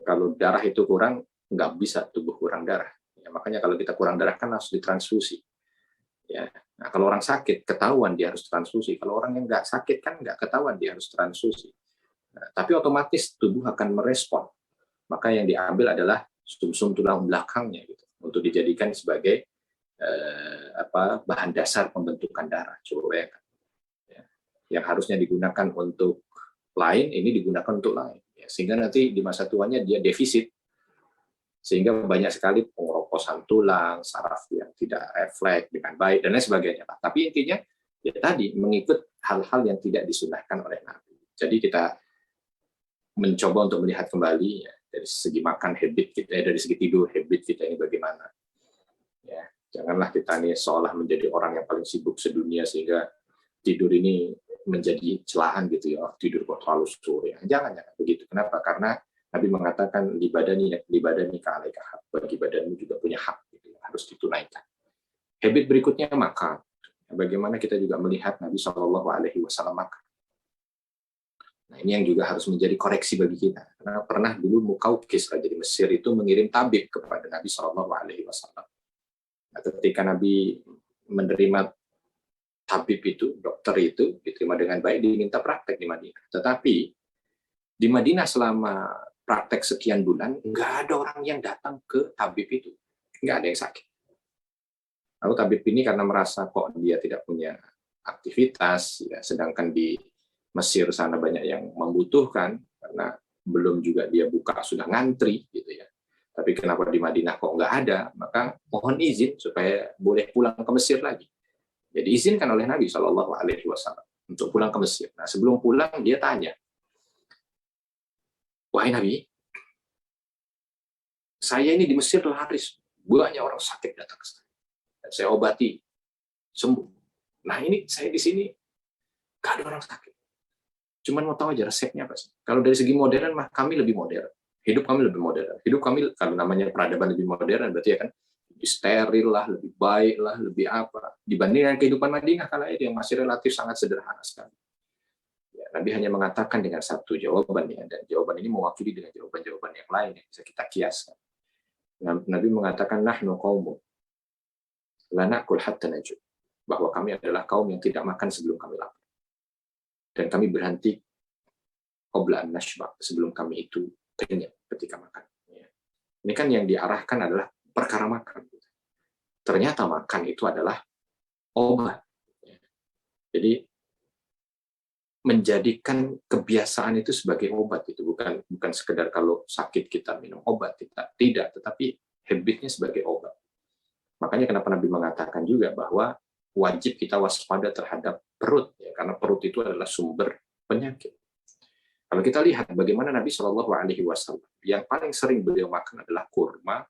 Kalau darah itu kurang, nggak bisa tubuh kurang darah. Ya, makanya kalau kita kurang darah kan harus ditransfusi. Ya. Nah, kalau orang sakit, ketahuan dia harus transfusi. Kalau orang yang nggak sakit kan nggak ketahuan dia harus transfusi. Nah, tapi otomatis tubuh akan merespon. Maka yang diambil adalah sumsum tulang belakangnya gitu, untuk dijadikan sebagai bahan dasar pembentukan darah. Coba ya. Yang harusnya digunakan untuk lain, ini digunakan untuk lain. Ya, sehingga nanti di masa tuanya dia defisit. Sehingga banyak sekali pengeroposan tulang, saraf yang tidak refleks dengan baik, dan lain sebagainya. Tapi intinya, ya tadi, mengikut hal-hal yang tidak disunahkan oleh Nabi. Jadi kita mencoba untuk melihat kembali ya, dari segi makan habit kita, dari segi tidur habit kita ini bagaimana. Ya, janganlah kita ini seolah menjadi orang yang paling sibuk sedunia sehingga tidur ini menjadi celaan gitu ya, tidur kok terlalu sore. Jangan begitu. Kenapa? Karena Nabi mengatakan libadani ka'alaika hak, bagi badanmu juga punya hak gitu, harus ditunaikan. Habit berikutnya makan. Bagaimana kita juga melihat Nabi SAW makan. Nah, ini yang juga harus menjadi koreksi bagi kita. Karena pernah dulu Muqawqis, raja di Mesir itu mengirim tabib kepada Nabi SAW. Nah, ketika Nabi menerima tabib itu, dokter itu, diterima dengan baik, diminta praktek di Madinah. Tetapi di Madinah selama praktek sekian bulan, nggak ada orang yang datang ke tabib itu. Nggak ada yang sakit. Lalu tabib ini karena merasa kok dia tidak punya aktivitas, ya, sedangkan di Mesir sana banyak yang membutuhkan, karena belum juga dia buka sudah ngantri, gitu ya. Tapi kenapa di Madinah kok nggak ada? Maka mohon izin supaya boleh pulang ke Mesir lagi. Jadi diizinkan oleh Nabi SAW untuk pulang ke Mesir. Nah, sebelum pulang dia tanya, wahai Nabi, saya ini di Mesir laris, banyak orang sakit datang ke saya. Dan saya obati, sembuh. Nah ini saya di sini gak ada orang sakit. Cuman mau tahu aja resepnya apa sih. Kalau dari segi modern mah kami lebih modern. Hidup kami lebih modern. Hidup kami kalau namanya peradaban lebih modern berarti ya kan lebih steril lah, lebih baik lah, lebih apa. Dibandingkan kehidupan Madinah kala itu yang masih relatif sangat sederhana sekali. Ya, Nabi hanya mengatakan dengan satu jawaban ya, dan jawaban ini mewakili dengan jawaban-jawaban yang lain yang bisa kita kiaskan. Nabi mengatakan nahnu qaumun la na'kul hatta najud. Bahwa kami adalah kaum yang tidak makan sebelum kami lapar. Dan kami berhenti qabla an nashba, sebelum kami itu kenyang ketika makan. Ini kan yang diarahkan adalah perkara makan. Ternyata makan itu adalah obat. Jadi menjadikan kebiasaan itu sebagai obat itu bukan sekedar kalau sakit kita minum obat, tidak, tetapi habitnya sebagai obat. Makanya kenapa Nabi mengatakan juga bahwa wajib kita waspada terhadap perut, ya, karena perut itu adalah sumber penyakit. Kalau kita lihat bagaimana Nabi Shallallahu Alaihi Wasallam yang paling sering beliau makan adalah kurma,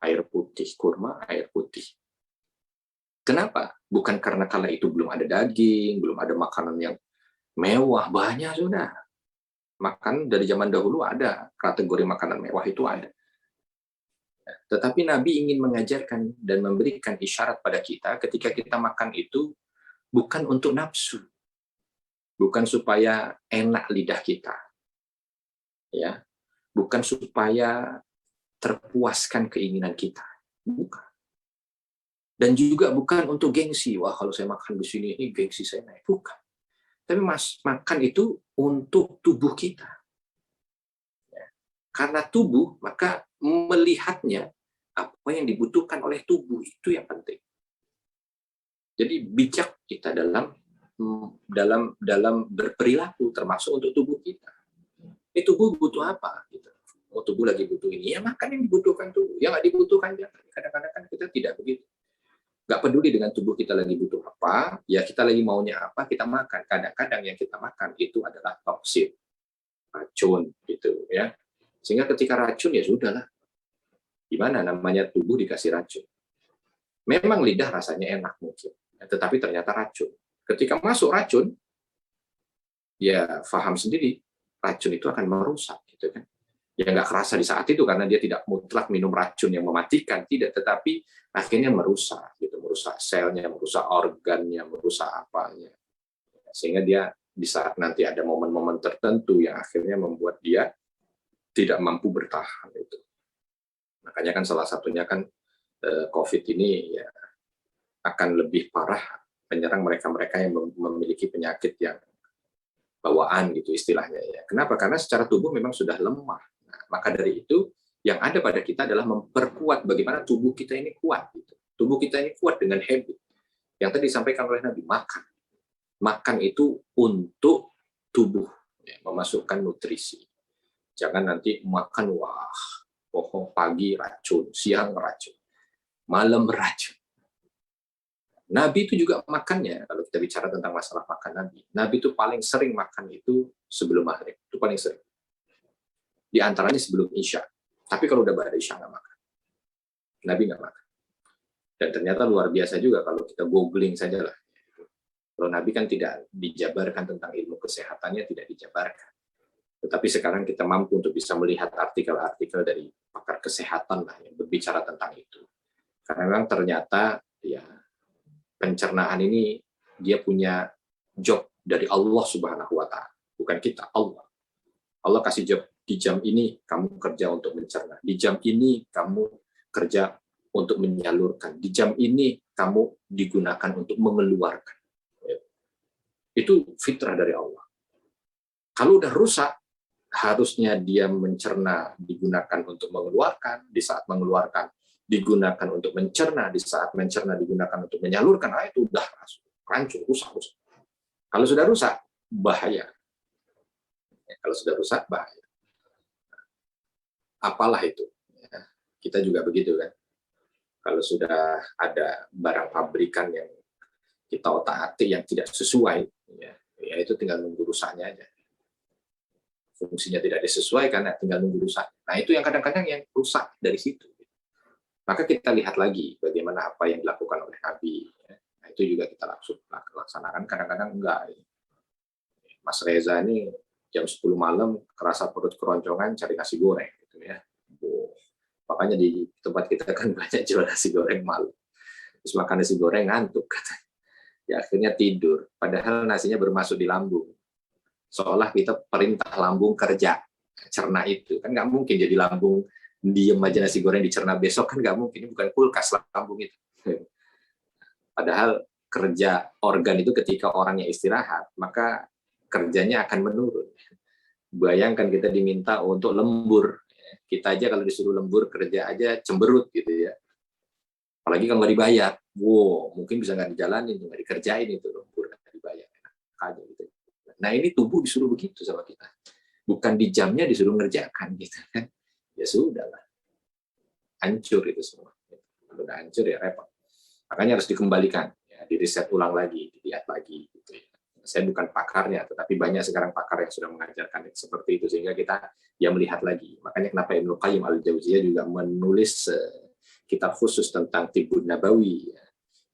air putih, kurma, air putih. Kenapa? Bukan karena kala itu belum ada daging, belum ada makanan yang mewah, banyak sudah. Makan dari zaman dahulu ada, kategori makanan mewah itu ada. Tetapi Nabi ingin mengajarkan dan memberikan isyarat pada kita ketika kita makan itu bukan untuk nafsu, bukan supaya enak lidah kita, ya, bukan supaya terpuaskan keinginan kita, bukan. Dan juga bukan untuk gengsi, wah kalau saya makan di sini ini gengsi saya naik, bukan. Tapi makan itu untuk tubuh kita. Ya. Karena tubuh, maka melihatnya apa yang dibutuhkan oleh tubuh itu yang penting. Jadi bijak kita dalam berperilaku termasuk untuk tubuh kita. Ini tubuh butuh apa? Gitu. Oh, tubuh lagi butuh ini, ya makan yang dibutuhkan tubuh. Yang nggak dibutuhkan ya kadang-kadang kan kita tidak begitu. Nggak peduli dengan tubuh kita lagi butuh apa, ya kita lagi maunya apa, kita makan. Kadang-kadang yang kita makan itu adalah toksin, racun, gitu ya. Sehingga ketika racun ya sudahlah. Gimana namanya tubuh dikasih racun? Memang lidah rasanya enak mungkin, tetapi ternyata racun. Ketika masuk racun, ya paham sendiri, racun itu akan merusak, gitu kan. Ya nggak kerasa di saat itu karena dia tidak mutlak minum racun yang mematikan, tidak, tetapi akhirnya merusak, gitu, merusak selnya, merusak organnya, merusak apanya, sehingga dia di saat nanti ada momen-momen tertentu yang akhirnya membuat dia tidak mampu bertahan itu. Makanya kan salah satunya kan COVID ini ya akan lebih parah menyerang mereka-mereka yang memiliki penyakit yang bawaan gitu istilahnya ya. Kenapa? Karena secara tubuh memang sudah lemah. Nah, maka dari itu yang ada pada kita adalah memperkuat bagaimana tubuh kita ini kuat. Gitu. Tubuh kita ini kuat dengan habit. Yang tadi disampaikan oleh Nabi, makan. Makan itu untuk tubuh, ya, memasukkan nutrisi. Jangan nanti makan, wah, pagi racun, siang racun, malam racun. Nabi itu juga makannya, kalau kita bicara tentang masalah makan Nabi itu paling sering makan itu sebelum maghrib, itu paling sering. Di antaranya sebelum Isya. Tapi kalau udah pada Isya nggak makan. Nabi nggak makan. Dan ternyata luar biasa juga kalau kita googling saja lah. Kalau Nabi kan tidak dijabarkan tentang ilmu kesehatannya, tidak dijabarkan. Tetapi sekarang kita mampu untuk bisa melihat artikel-artikel dari pakar kesehatan lah yang berbicara tentang itu. Karena memang ternyata ya pencernaan ini dia punya job dari Allah Subhanahu wa taala, bukan kita, Allah. Allah kasih job di jam ini kamu kerja untuk mencerna, di jam ini kamu kerja untuk menyalurkan, di jam ini kamu digunakan untuk mengeluarkan. Itu fitrah dari Allah. Kalau udah rusak, harusnya dia mencerna digunakan untuk mengeluarkan, di saat mengeluarkan digunakan untuk mencerna, di saat mencerna digunakan untuk menyalurkan, itu udah hancur, rusak. Kalau sudah rusak, bahaya. Kalau sudah rusak, bahaya. Apalah itu. Kita juga begitu kan. Kalau sudah ada barang pabrikan yang kita otak-atik yang tidak sesuai, ya itu tinggal nunggu rusaknya aja. Fungsinya tidak disesuaikan, tinggal nunggu rusak. Nah itu yang kadang-kadang yang rusak dari situ. Maka kita lihat lagi bagaimana apa yang dilakukan oleh Nabi. Nah, itu juga kita laksanakan, kadang-kadang enggak. Mas Reza ini jam 10 malam kerasa perut keroncongan cari nasi goreng gitu ya. Makanya di tempat kita kan banyak jual nasi goreng malam. Terus makan nasi goreng ngantuk katanya. Ya akhirnya tidur. Padahal nasinya bermasuk di lambung. Seolah kita perintah lambung kerja cerna itu. Kan nggak mungkin jadi lambung diem aja nasi goreng dicerna besok, kan nggak mungkin. Ini bukan kulkas lambung itu. Padahal kerja organ itu ketika orangnya istirahat, maka kerjanya akan menurun. Bayangkan kita diminta untuk lembur. Kita aja kalau disuruh lembur kerja aja cemberut gitu ya. Apalagi kalau nggak dibayar. Wow, mungkin bisa nggak dijalanin, nggak dikerjain itu lembur, nggak dibayar. Gitu. Nah ini tubuh disuruh begitu sama kita. Bukan di jamnya disuruh ngerjakan gitu kan. Ya sudah lah. Hancur itu semua. Kalau udah hancur ya repot. Makanya harus dikembalikan, ya, diriset ulang lagi, dilihat lagi. Gitu ya. Saya bukan pakarnya, tetapi banyak sekarang pakar yang sudah mengajarkan seperti itu, sehingga kita ya melihat lagi. Makanya kenapa Ibnu Qayyim al-Jauziyah juga menulis kitab khusus tentang Tibbun Nabawi. Ya.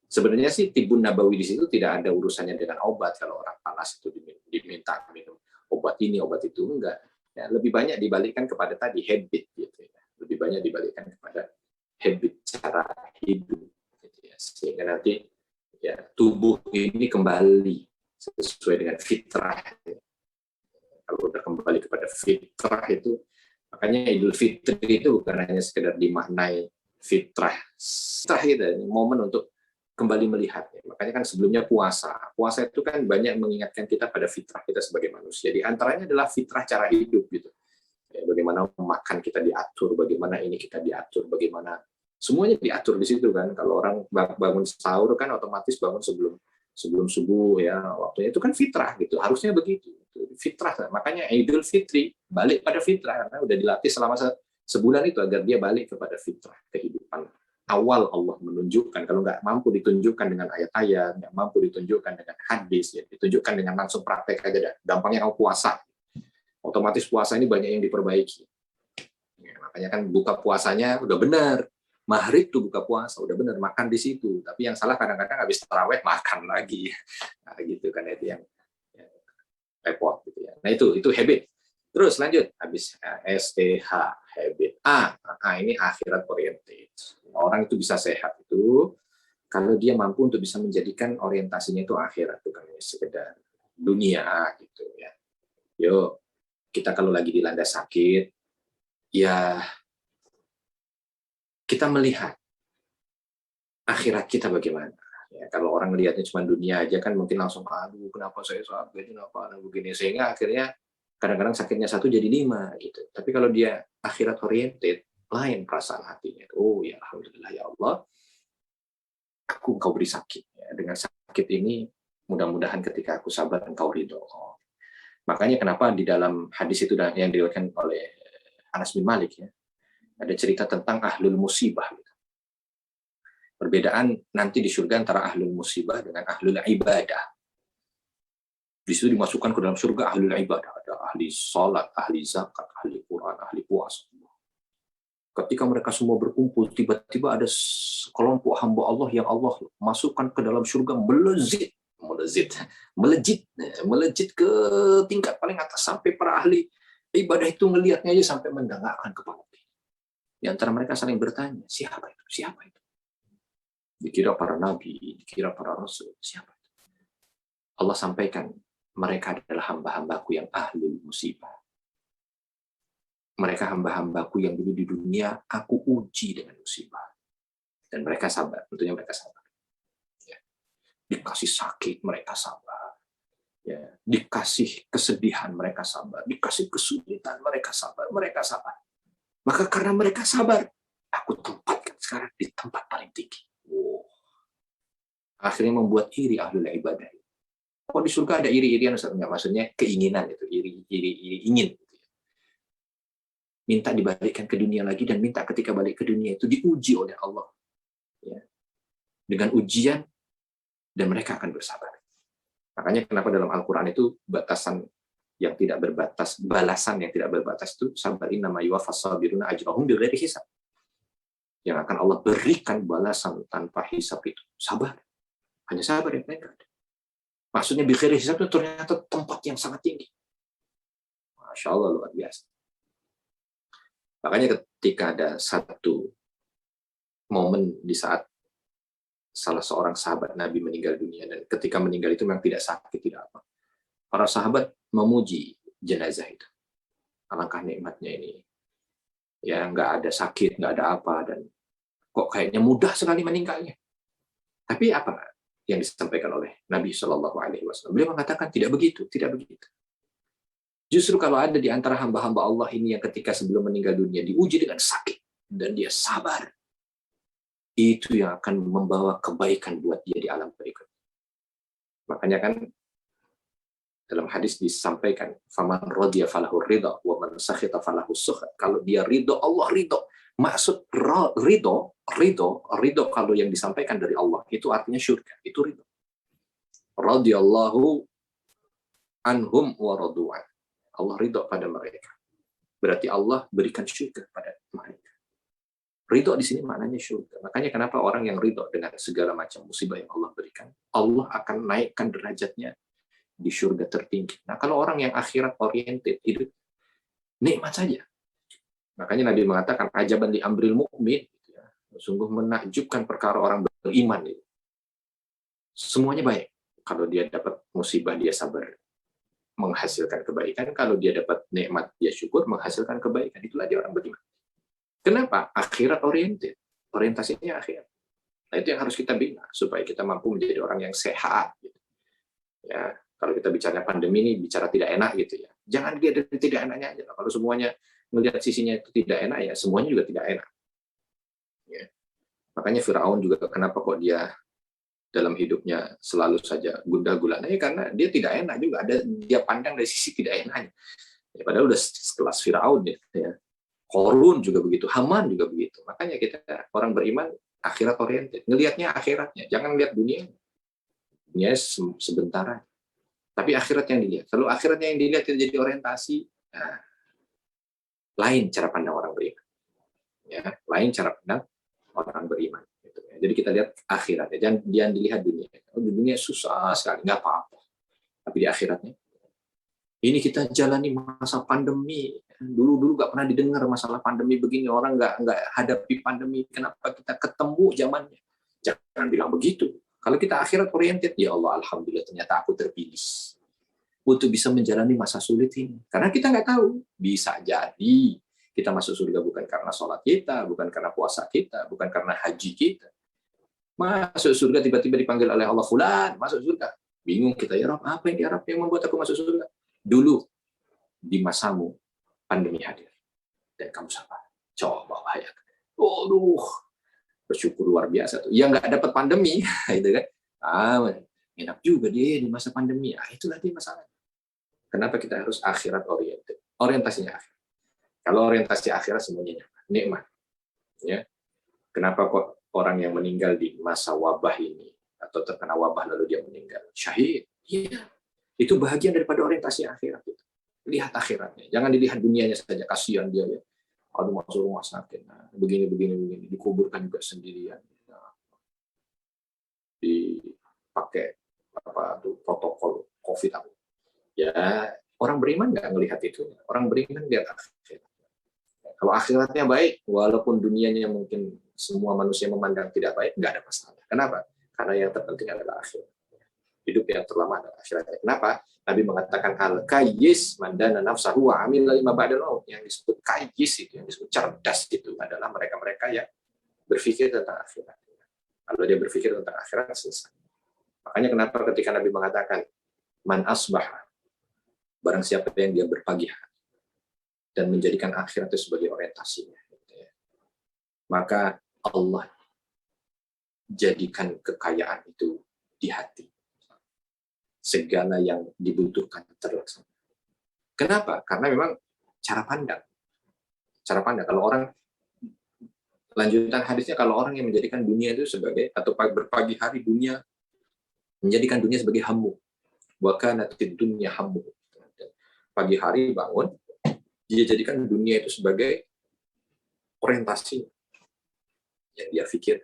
Sebenarnya sih Tibbun Nabawi di situ tidak ada urusannya dengan obat. Kalau orang panas itu diminta minum obat ini, obat itu, enggak. Ya, lebih banyak dibalikkan kepada tadi habit, gitu ya. Lebih banyak dibalikkan kepada habit, cara hidup, gitu ya. Sehingga nanti ya tubuh ini kembali sesuai dengan fitrah. Ya. Kalau udah kembali kepada fitrah itu, makanya Idul Fitri itu bukan hanya sekedar dimaknai fitrah gitu, momen untuk kembali melihat. Ya. Makanya kan sebelumnya puasa itu kan banyak mengingatkan kita pada fitrah kita sebagai manusia. Di antaranya adalah fitrah cara hidup gitu. Ya, bagaimana makan kita diatur, bagaimana ini kita diatur, bagaimana semuanya diatur di situ kan. Kalau orang bangun sahur kan otomatis bangun sebelum subuh ya, waktunya itu kan fitrah gitu, harusnya begitu. Fitrah, makanya Idul Fitri balik pada fitrah karena udah dilatih selama sebulan itu agar dia balik kepada fitrah kehidupan awal Allah menunjukkan. Kalau nggak mampu ditunjukkan dengan ayat-ayat, nggak mampu ditunjukkan dengan hadis, ya ditunjukkan dengan langsung praktek aja dah. Gampangnya kamu puasa, otomatis puasa ini banyak yang diperbaiki. Ya, makanya kan buka puasanya udah benar. Maghrib tuh buka puasa, udah benar, makan di situ. Tapi yang salah kadang-kadang habis tarawih makan lagi. Nah, gitu kan, itu yang ya, repot. Gitu ya. Nah itu habit. Terus lanjut, habis STH, habit. Ini akhirat oriented. Orang itu bisa sehat itu kalau dia mampu untuk bisa menjadikan orientasinya itu akhirat, bukan sekedar dunia gitu ya. Yuk, kita kalau lagi dilanda sakit, ya kita melihat akhirat kita bagaimana. Ya, kalau orang melihatnya cuma dunia aja kan mungkin langsung, aduh kenapa saya sakit, kenapa begini, sehingga akhirnya kadang-kadang sakitnya 1 jadi 5 gitu. Tapi kalau dia akhirat oriented, lain perasaan hatinya. Oh ya alhamdulillah ya Allah, aku engkau beri sakit. Ya, dengan sakit ini mudah-mudahan ketika aku sabar engkau ridho. Makanya kenapa di dalam hadis itu yang diriwayatkan oleh Anas bin Malik ya, ada cerita tentang ahlul musibah. Perbedaan nanti di surga antara ahlul musibah dengan ahlul ibadah. Di situ dimasukkan ke dalam surga ahlul ibadah. Ada ahli salat, ahli zakat, ahli Quran, ahli puasa. Ketika mereka semua berkumpul, tiba-tiba ada sekelompok hamba Allah yang Allah masukkan ke dalam surga melejit ke tingkat paling atas, sampai para ahli ibadah itu melihatnya aja sampai mendengakkan kepala. Di antara mereka saling bertanya, siapa itu? Siapa itu? Dikira para nabi, dikira para rasul, siapa itu? Allah sampaikan, mereka adalah hamba-hambaku yang ahli musibah. Mereka hamba-hambaku yang dulu di dunia aku uji dengan musibah. Dan mereka sabar, tentunya mereka sabar. Ya. Dikasih sakit, mereka sabar. Ya. Dikasih kesedihan, mereka sabar. Dikasih kesulitan, mereka sabar. Mereka sabar. Maka karena mereka sabar, aku tempatkan sekarang di tempat paling tinggi. Wow. Akhirnya membuat iri ahlul ibadah. Kok di surga ada iri-irian? Maksudnya keinginan itu, iri ingin. Minta dibalikkan ke dunia lagi, dan minta ketika balik ke dunia itu diuji oleh Allah. Ya. Dengan ujian, dan mereka akan bersabar. Makanya kenapa dalam Al-Quran itu batasan yang tidak berbatas, balasan yang tidak berbatas itu sabarin nama yuwaffas sabiruna ajrahum bighairi hisab. Yang akan Allah berikan balasan tanpa hisab itu sabar. Hanya sabar yang mereka ada. Maksudnya bighairi hisab itu ternyata tempat yang sangat tinggi. Masya Allah, luar biasa. Makanya ketika ada satu momen di saat salah seorang sahabat Nabi meninggal dunia, dan ketika meninggal itu memang tidak sakit, tidak apa. Para sahabat memuji jenazah itu. Alangkah nikmatnya ini. Ya, nggak ada sakit, nggak ada apa, dan kok kayaknya mudah sekali meninggalnya. Tapi apa yang disampaikan oleh Nabi Shallallahu Alaihi Wasallam? Beliau mengatakan tidak begitu, tidak begitu. Justru kalau ada di antara hamba-hamba Allah ini yang ketika sebelum meninggal dunia diuji dengan sakit dan dia sabar, itu yang akan membawa kebaikan buat dia di alam berikutnya. Makanya kan dalam hadis disampaikan, faman radiya falahu ridha wa man sakhita falahu sukhat. Kalau dia ridho, Allah ridho. Maksud ridho kalau yang disampaikan dari Allah itu artinya syurga, itu ridho. Radhiyallahu anhum wa radu'an. Allah ridho pada mereka. Berarti Allah berikan syurga pada mereka. Ridho di sini maknanya syurga. Makanya kenapa orang yang ridho dengan segala macam musibah yang Allah berikan, Allah akan naikkan derajatnya di syurga tertinggi. Nah, kalau orang yang akhirat oriented, hidup nikmat saja. Makanya Nabi mengatakan ajaban li amril mukmin, sungguh menakjubkan perkara orang beriman. Semuanya baik. Kalau dia dapat musibah dia sabar, menghasilkan kebaikan. Kalau dia dapat nikmat dia syukur, menghasilkan kebaikan. Itulah dia orang beriman. Kenapa? Akhirat oriented. Orientasinya akhirat. Nah, itu yang harus kita bina supaya kita mampu menjadi orang yang sehat. Ya, kalau kita bicara pandemi ini bicara tidak enak gitu ya. Jangan lihat dari tidak enaknya aja. Kalau semuanya melihat sisinya itu tidak enak, ya semuanya juga tidak enak. Ya. Makanya Firaun juga kenapa kok dia dalam hidupnya selalu saja gundah gulana, karena dia tidak enak juga. Dia pandang dari sisi tidak enaknya. Ya, padahal udah sekelas Firaun ya. Korun juga begitu, Haman juga begitu. Makanya kita orang beriman akhirat oriented, ngelihatnya akhiratnya, jangan lihat dunia. Dunia sebentar, tapi akhirat yang dilihat. Kalau akhiratnya yang dilihat itu jadi orientasi, nah, lain cara pandang orang beriman. Ya, lain cara pandang orang beriman. Gitu. Jadi kita lihat akhiratnya, jangan dilihat dunia. Oh, di dunia susah sekali, nggak apa-apa. Tapi di akhiratnya, ini kita jalani masa pandemi. Dulu nggak pernah didengar masalah pandemi begini, orang nggak hadapi pandemi. Kenapa kita ketemu zamannya? Jangan bilang begitu. Kalau kita akhirat oriented, ya Allah, alhamdulillah ternyata aku terpilih untuk bisa menjalani masa sulit ini. Karena kita nggak tahu, bisa jadi kita masuk surga bukan karena sholat kita, bukan karena puasa kita, bukan karena haji kita. Masuk surga tiba-tiba dipanggil oleh Allah, fulan, masuk surga. Bingung kita, ya Rabb, apa yang diharap yang membuat aku masuk surga? Dulu, di masamu, pandemi hadir. Dan kamu sabar. Coba bayangkan. Aduh, bersyukur luar biasa tuh. Ya nggak dapat pandemi, itu kan. Enak juga dia di masa pandemi. Itulah dia masalah. Kenapa kita harus akhirat oriented? Orientasinya akhirat. Kalau orientasi akhirat semuanya nikmat. Ya. Kenapa kok orang yang meninggal di masa wabah ini atau terkena wabah lalu dia meninggal syahid? Iya. Itu bahagian daripada orientasi akhirat itu. Lihat akhiratnya. Jangan dilihat dunianya saja, kasihan dia ya. Aduh, masuk rumah sakit. Nah, begini dikuburkan juga sendirian. Nah, dipakai protokol COVID. Ya, orang beriman nggak melihat itu. Orang beriman lihat akhirat. Kalau akhiratnya baik, walaupun dunianya mungkin semua manusia memandang tidak baik, nggak ada masalah. Kenapa? Karena yang terpenting adalah akhirat. Hidup yang terlama adalah akhirat. Kenapa? Nabi mengatakan al-kayyis mandana nafsahu wa amila lima ba'dal maut. Yang disebut kayyis itu, yang disebut cerdas itu adalah mereka-mereka yang berpikir tentang akhirat. Kalau dia berpikir tentang akhirat, selesai. Makanya kenapa ketika Nabi mengatakan man asbah, barang siapa yang dia berpagi hari dan menjadikan akhirat itu sebagai orientasinya, maka Allah jadikan kekayaan itu di hati. Segala yang dibutuhkan terlaksana. Kenapa? Karena memang cara pandang. Cara pandang. Kalau orang, lanjutan hadisnya, kalau orang yang menjadikan dunia itu sebagai, atau berpagi hari dunia, menjadikan dunia sebagai hamu. Wa kanatid dunya hamu. Pagi hari bangun, dia jadikan dunia itu sebagai orientasi yang dia pikir.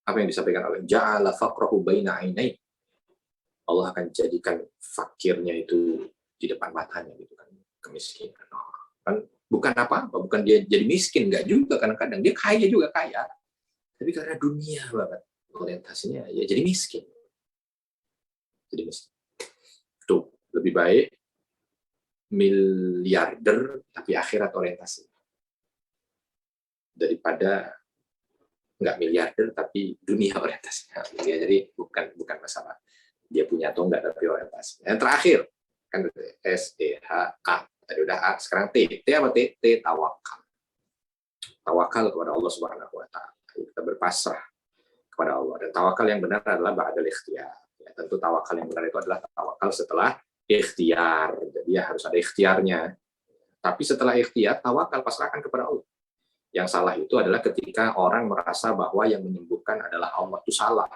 Apa yang disampaikan oleh ja'ala faqrahu baina ainai. Allah akan jadikan fakirnya itu di depan matanya gitu kan, kemiskinan. Kan bukan apa-apa, bukan dia jadi miskin, enggak juga, kadang-kadang dia kaya juga kaya. Tapi karena dunia banget orientasinya, ya jadi miskin. Jadi miskin. Tuh, lebih baik miliarder tapi akhirat orientasi daripada nggak miliarder tapi dunia orientasinya. Ya, jadi bukan masalah dia punya atau enggak, tapi orientasi. Yang terakhir kan SEHA. Tadi udah A, sekarang T. T apa T? T tawakal. Tawakal kepada Allah Subhanahu wa taala. Kita berpasrah kepada Allah. Dan tawakal yang benar adalah ba'dal ikhtiyar. Ya, tentu tawakal yang benar itu adalah tawakal setelah ikhtiar. Jadi ya harus ada ikhtiarnya. Tapi setelah ikhtiar, tawakal, pasrahkan kepada Allah. Yang salah itu adalah ketika orang merasa bahwa yang menyembuhkan adalah Allah, itu salah.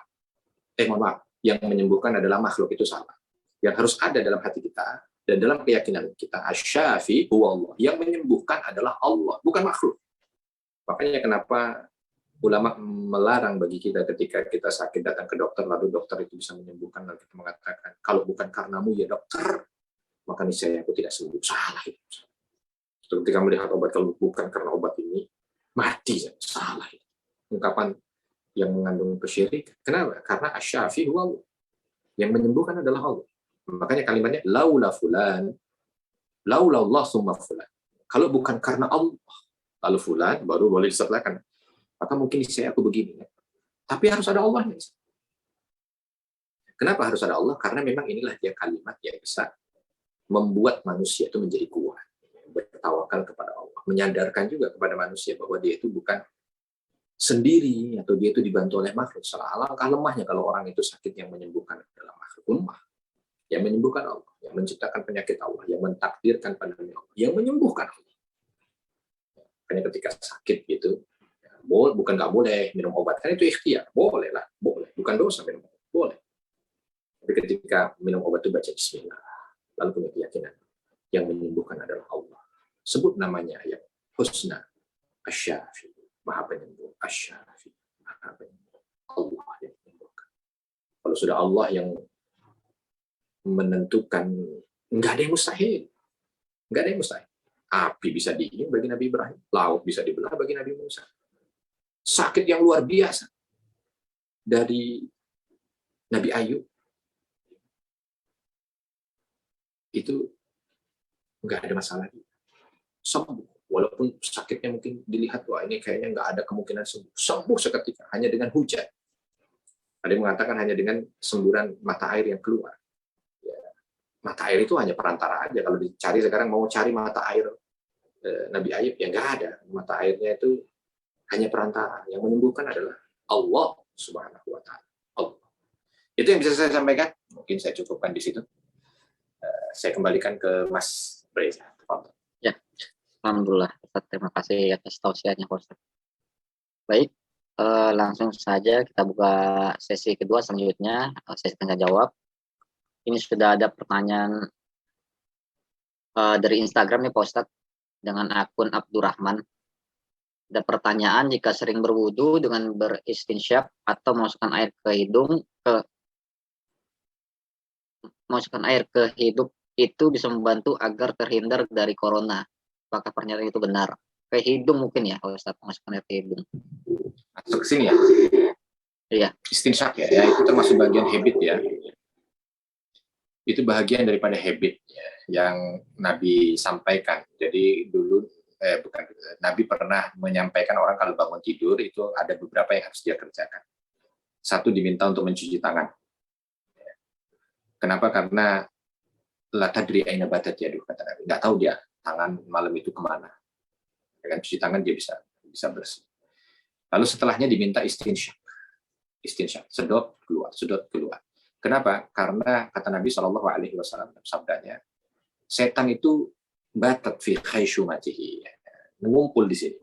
Mohon maaf, yang menyembuhkan adalah makhluk, itu salah. Yang harus ada dalam hati kita dan dalam keyakinan kita, asy-syafi huwa Allah. Yang menyembuhkan adalah Allah, bukan makhluk. Makanya kenapa ulama melarang bagi kita ketika kita sakit datang ke dokter, lalu dokter itu bisa menyembuhkan, lalu kita mengatakan, kalau bukan karenamu ya dokter, maka niscaya aku tidak sembuh. Salah itu. Ketika melihat obat, kalau bukan karena obat ini, mati. Salah itu. Ungkapan yang mengandung kesyirikan. Kenapa? Karena asy-syafi huwa Allah. Yang menyembuhkan adalah Allah. Makanya kalimatnya laula fulan, laula Allah summa fulan. Kalau bukan karena Allah, lalu fulan, baru boleh disertakan. Maka mungkin saya aku begini. Tapi harus ada Allahnya. Kenapa harus ada Allah? Karena memang inilah dia kalimat yang bisa membuat manusia itu menjadi kuat. Bertawakal kepada Allah. Menyadarkan juga kepada manusia bahwa dia itu bukan sendiri, atau dia itu dibantu oleh makhluk. Alangkah lemahnya kalau orang itu sakit, yang menyembuhkan adalah makhluk. Lemah. Yang menyembuhkan Allah. Yang menciptakan penyakit Allah. Yang mentakdirkan pandemi Allah. Yang menyembuhkan Allah. Makanya ketika sakit gitu, bukan nggak boleh minum obat, kan itu ikhtiar, boleh lah, boleh, bukan dosa minum obat, boleh. Tapi ketika minum obat itu baca Bismillah, lalu punya keyakinan yang menyembuhkan adalah Allah. Sebut namanya yang husna, asy-syafi, maha penyembuh, asy-syafi, maha penyembuh, Allah yang menyembuhkan. Kalau sudah Allah yang menentukan, nggak ada yang mustahil, nggak ada yang mustahil. Api bisa dingin bagi Nabi Ibrahim, laut bisa dibelah bagi Nabi Musa. Sakit yang luar biasa dari Nabi Ayub itu nggak ada masalah, sembuh. Walaupun sakitnya mungkin dilihat, wah ini kayaknya nggak ada kemungkinan sembuh, sembuh seketika hanya dengan hujan. Ada yang mengatakan hanya dengan semburan mata air yang keluar. Ya, mata air itu hanya perantara aja. Kalau dicari sekarang, mau cari mata air Nabi Ayub, ya nggak ada. Mata airnya itu hanya perantara. Yang menyembuhkan adalah Allah Subhanahu wa Ta'ala. Allah. Itu yang bisa saya sampaikan. Mungkin saya cukupkan di situ. Saya kembalikan ke Mas Reza. Ya, alhamdulillah. Terima kasih atas tausiahnya, Ustaz. Baik, langsung saja kita buka sesi kedua selanjutnya, sesi tanya jawab. Ini sudah ada pertanyaan dari Instagram nih, Pak Ustaz, dengan akun Abdurrahman. Ada pertanyaan, jika sering berwudu dengan beristinsyaq atau masukkan air ke hidung itu bisa membantu agar terhindar dari corona. Apakah pernyataan itu benar? Ke hidung mungkin ya, kalau Ustaz, masukkan air ke hidung. Masuk ke sini ya? Iya. Istinsyaq ya, itu termasuk bagian habit ya. Itu bagian daripada habit ya, yang Nabi sampaikan. Jadi dulu Nabi pernah menyampaikan orang kalau bangun tidur itu ada beberapa yang harus dia kerjakan. Satu, diminta untuk mencuci tangan. Kenapa? Karena la tadri aina batat yaduh, kata Nabi. Nggak tahu dia tangan malam itu kemana. Dengan cuci tangan dia bisa bersih. Lalu setelahnya diminta istinsyaq. Istinsyaq, sedot keluar, sedot keluar. Kenapa? Karena kata Nabi SAW sabdanya, setan itu batat fi khayshumatihi, mengumpul di sini.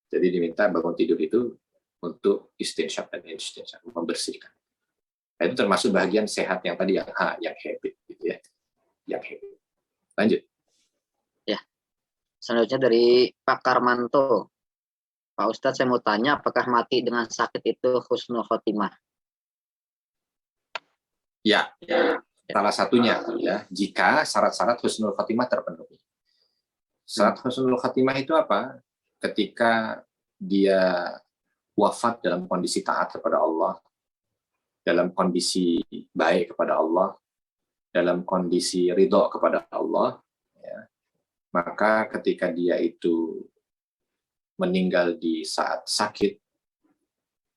Jadi diminta bangun tidur itu untuk istinsyaq dan istinsyaq, membersihkan. Nah, itu termasuk bagian sehat yang tadi yang habit gitu ya. Yang habit. Lanjut. Ya. Selanjutnya dari Pak Karmanto. Pak Ustadz, saya mau tanya, apakah mati dengan sakit itu husnul khotimah? Ya, salah satunya ya, jika syarat-syarat husnul khotimah terpenuhi. Syarat husnul khotimah itu apa? Ketika dia wafat dalam kondisi taat kepada Allah, dalam kondisi baik kepada Allah, dalam kondisi ridho kepada Allah, ya, maka ketika dia itu meninggal di saat sakit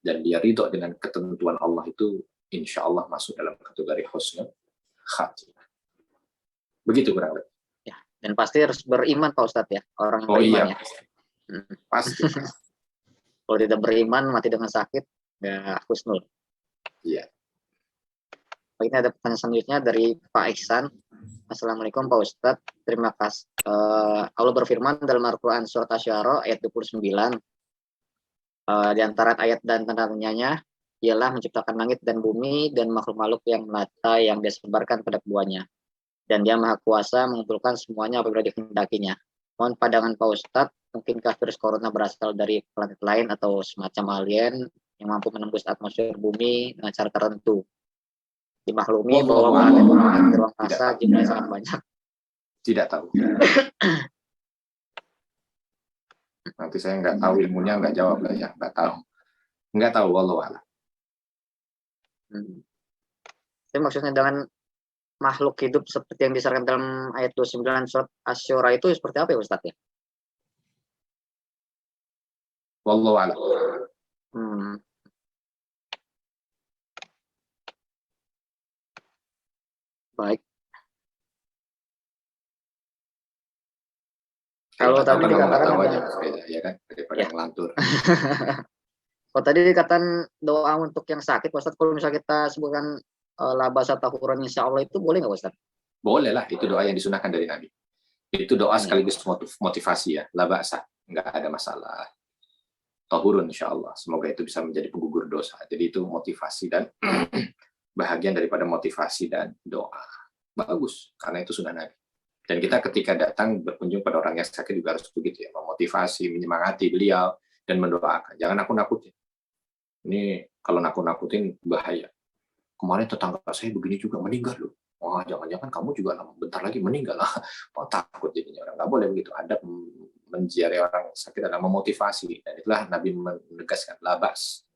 dan dia ridho dengan ketentuan Allah, itu insya Allah masuk dalam kategori husnul khatimah. Begitu kurang lebih. Ya, dan pasti harus beriman, Pak Ustadz ya, orang Oh beriman iya, ya. pasti. Kalau tidak beriman, mati dengan sakit, ya husnul. Iya. Ini ada pertanyaan selanjutnya dari Pak Ihsan. Assalamualaikum Pak Ustadz. Terima kasih. Allah berfirman dalam Al-Quran surat Asy-Syu'ara ayat 29. Di antara ayat dan tandanya ialah menciptakan langit dan bumi dan makhluk-makhluk yang melata yang disebarkan pada keduanya. Dan dia maha kuasa mengumpulkan semuanya apabila dikehendakinya. Mohon pandangan Pak Ustadz, mungkinkah virus corona berasal dari planet lain atau semacam alien yang mampu menembus atmosfer bumi dengan cara tertentu? Dimaklumi bahwa planet di ruang angkasa jumlahnya sangat banyak. Tidak tahu. Nanti saya nggak tahu ilmunya, nggak jawab lah ya, nggak tahu wallahu a'lam. Jadi maksudnya dengan makhluk hidup seperti yang disarankan dalam ayat 29 surat Asy-Syu'ara itu seperti apa ya Ustaz ya? Wallahu a'lam. Baik. Kalau tadi dikatakan ya kan daripada ngelantur. Kalau tadi dikatakan doa untuk yang sakit, Ustaz, kalau misalnya kita sebutkan labasa tahuran insya Allah itu boleh nggak Ustaz? Boleh lah, itu doa yang disunahkan dari Nabi. Itu doa sekaligus motivasi ya, labasa, nggak ada masalah. Tahurun insya Allah, semoga itu bisa menjadi penggugur dosa. Jadi itu motivasi dan bahagian daripada motivasi dan doa. Bagus, karena itu sunnah Nabi. Dan kita ketika datang berkunjung pada orang yang sakit juga harus begitu ya, memotivasi, menyemangati beliau, dan mendoakan. Jangan nakut-nakutin. Ini kalau nakut-nakutin bahaya. Kemarin tetangga saya begini juga meninggal loh. Wah, jangan-jangan kamu juga bentar lagi meninggal lah. Oh, takut jadinya orang. Nggak boleh begitu. Adab menziarahi orang sakit adalah memotivasi. Dan itulah Nabi menegaskan, labas.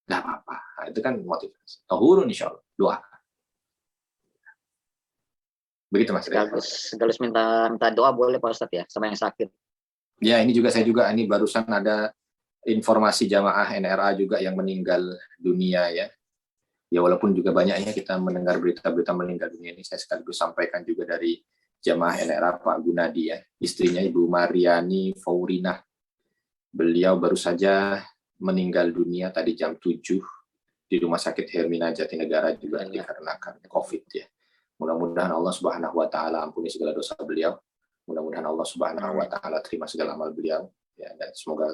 Nggak apa-apa. Nah, itu kan motivasi. Tahurun insya Allah. Doa. Begitu Mas. Sekaligus minta doa boleh Pak Ustadz ya, sama yang sakit. Ya, ini juga ini barusan ada informasi jamaah NRA juga yang meninggal dunia ya. Ya walaupun juga banyaknya kita mendengar berita-berita meninggal dunia ini, saya sekaligus sampaikan juga dari jamaah NRA Pak Gunadi ya, istrinya Ibu Mariani Faurina. Beliau baru saja meninggal dunia tadi jam 7 di Rumah Sakit Hermina Jatinegara juga dikarenakan COVID ya. Mudah-mudahan Allah Subhanahu wa taala ampuni segala dosa beliau. Mudah-mudahan Allah Subhanahu wa taala terima segala amal beliau ya, dan semoga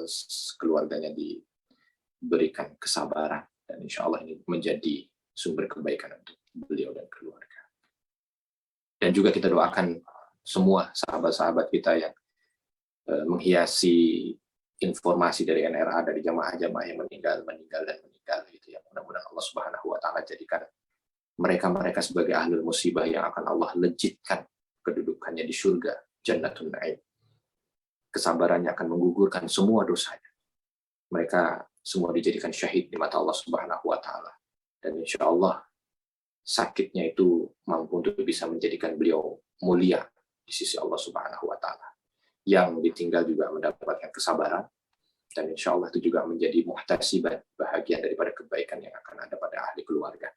keluarganya diberikan kesabaran dan insya Allah ini menjadi sumber kebaikan untuk beliau dan keluarga. Dan juga kita doakan semua sahabat-sahabat kita yang menghiasi informasi dari NRA, dari jamaah-jamaah yang meninggal gitu ya. Mudah-mudahan Allah Subhanahu wa taala jadikan mereka sebagai ahlul musibah yang akan Allah lejitkan kedudukannya di surga, Jannatun Na'im. Kesabarannya akan menggugurkan semua dosanya. Mereka semua dijadikan syahid di mata Allah Subhanahu wa taala. Dan insya Allah sakitnya itu mampu untuk bisa menjadikan beliau mulia di sisi Allah Subhanahu wa taala. Yang ditinggal juga mendapatkan kesabaran, dan insya Allah itu juga menjadi muhtasiban, bahagian daripada kebaikan yang akan ada pada ahli keluarga.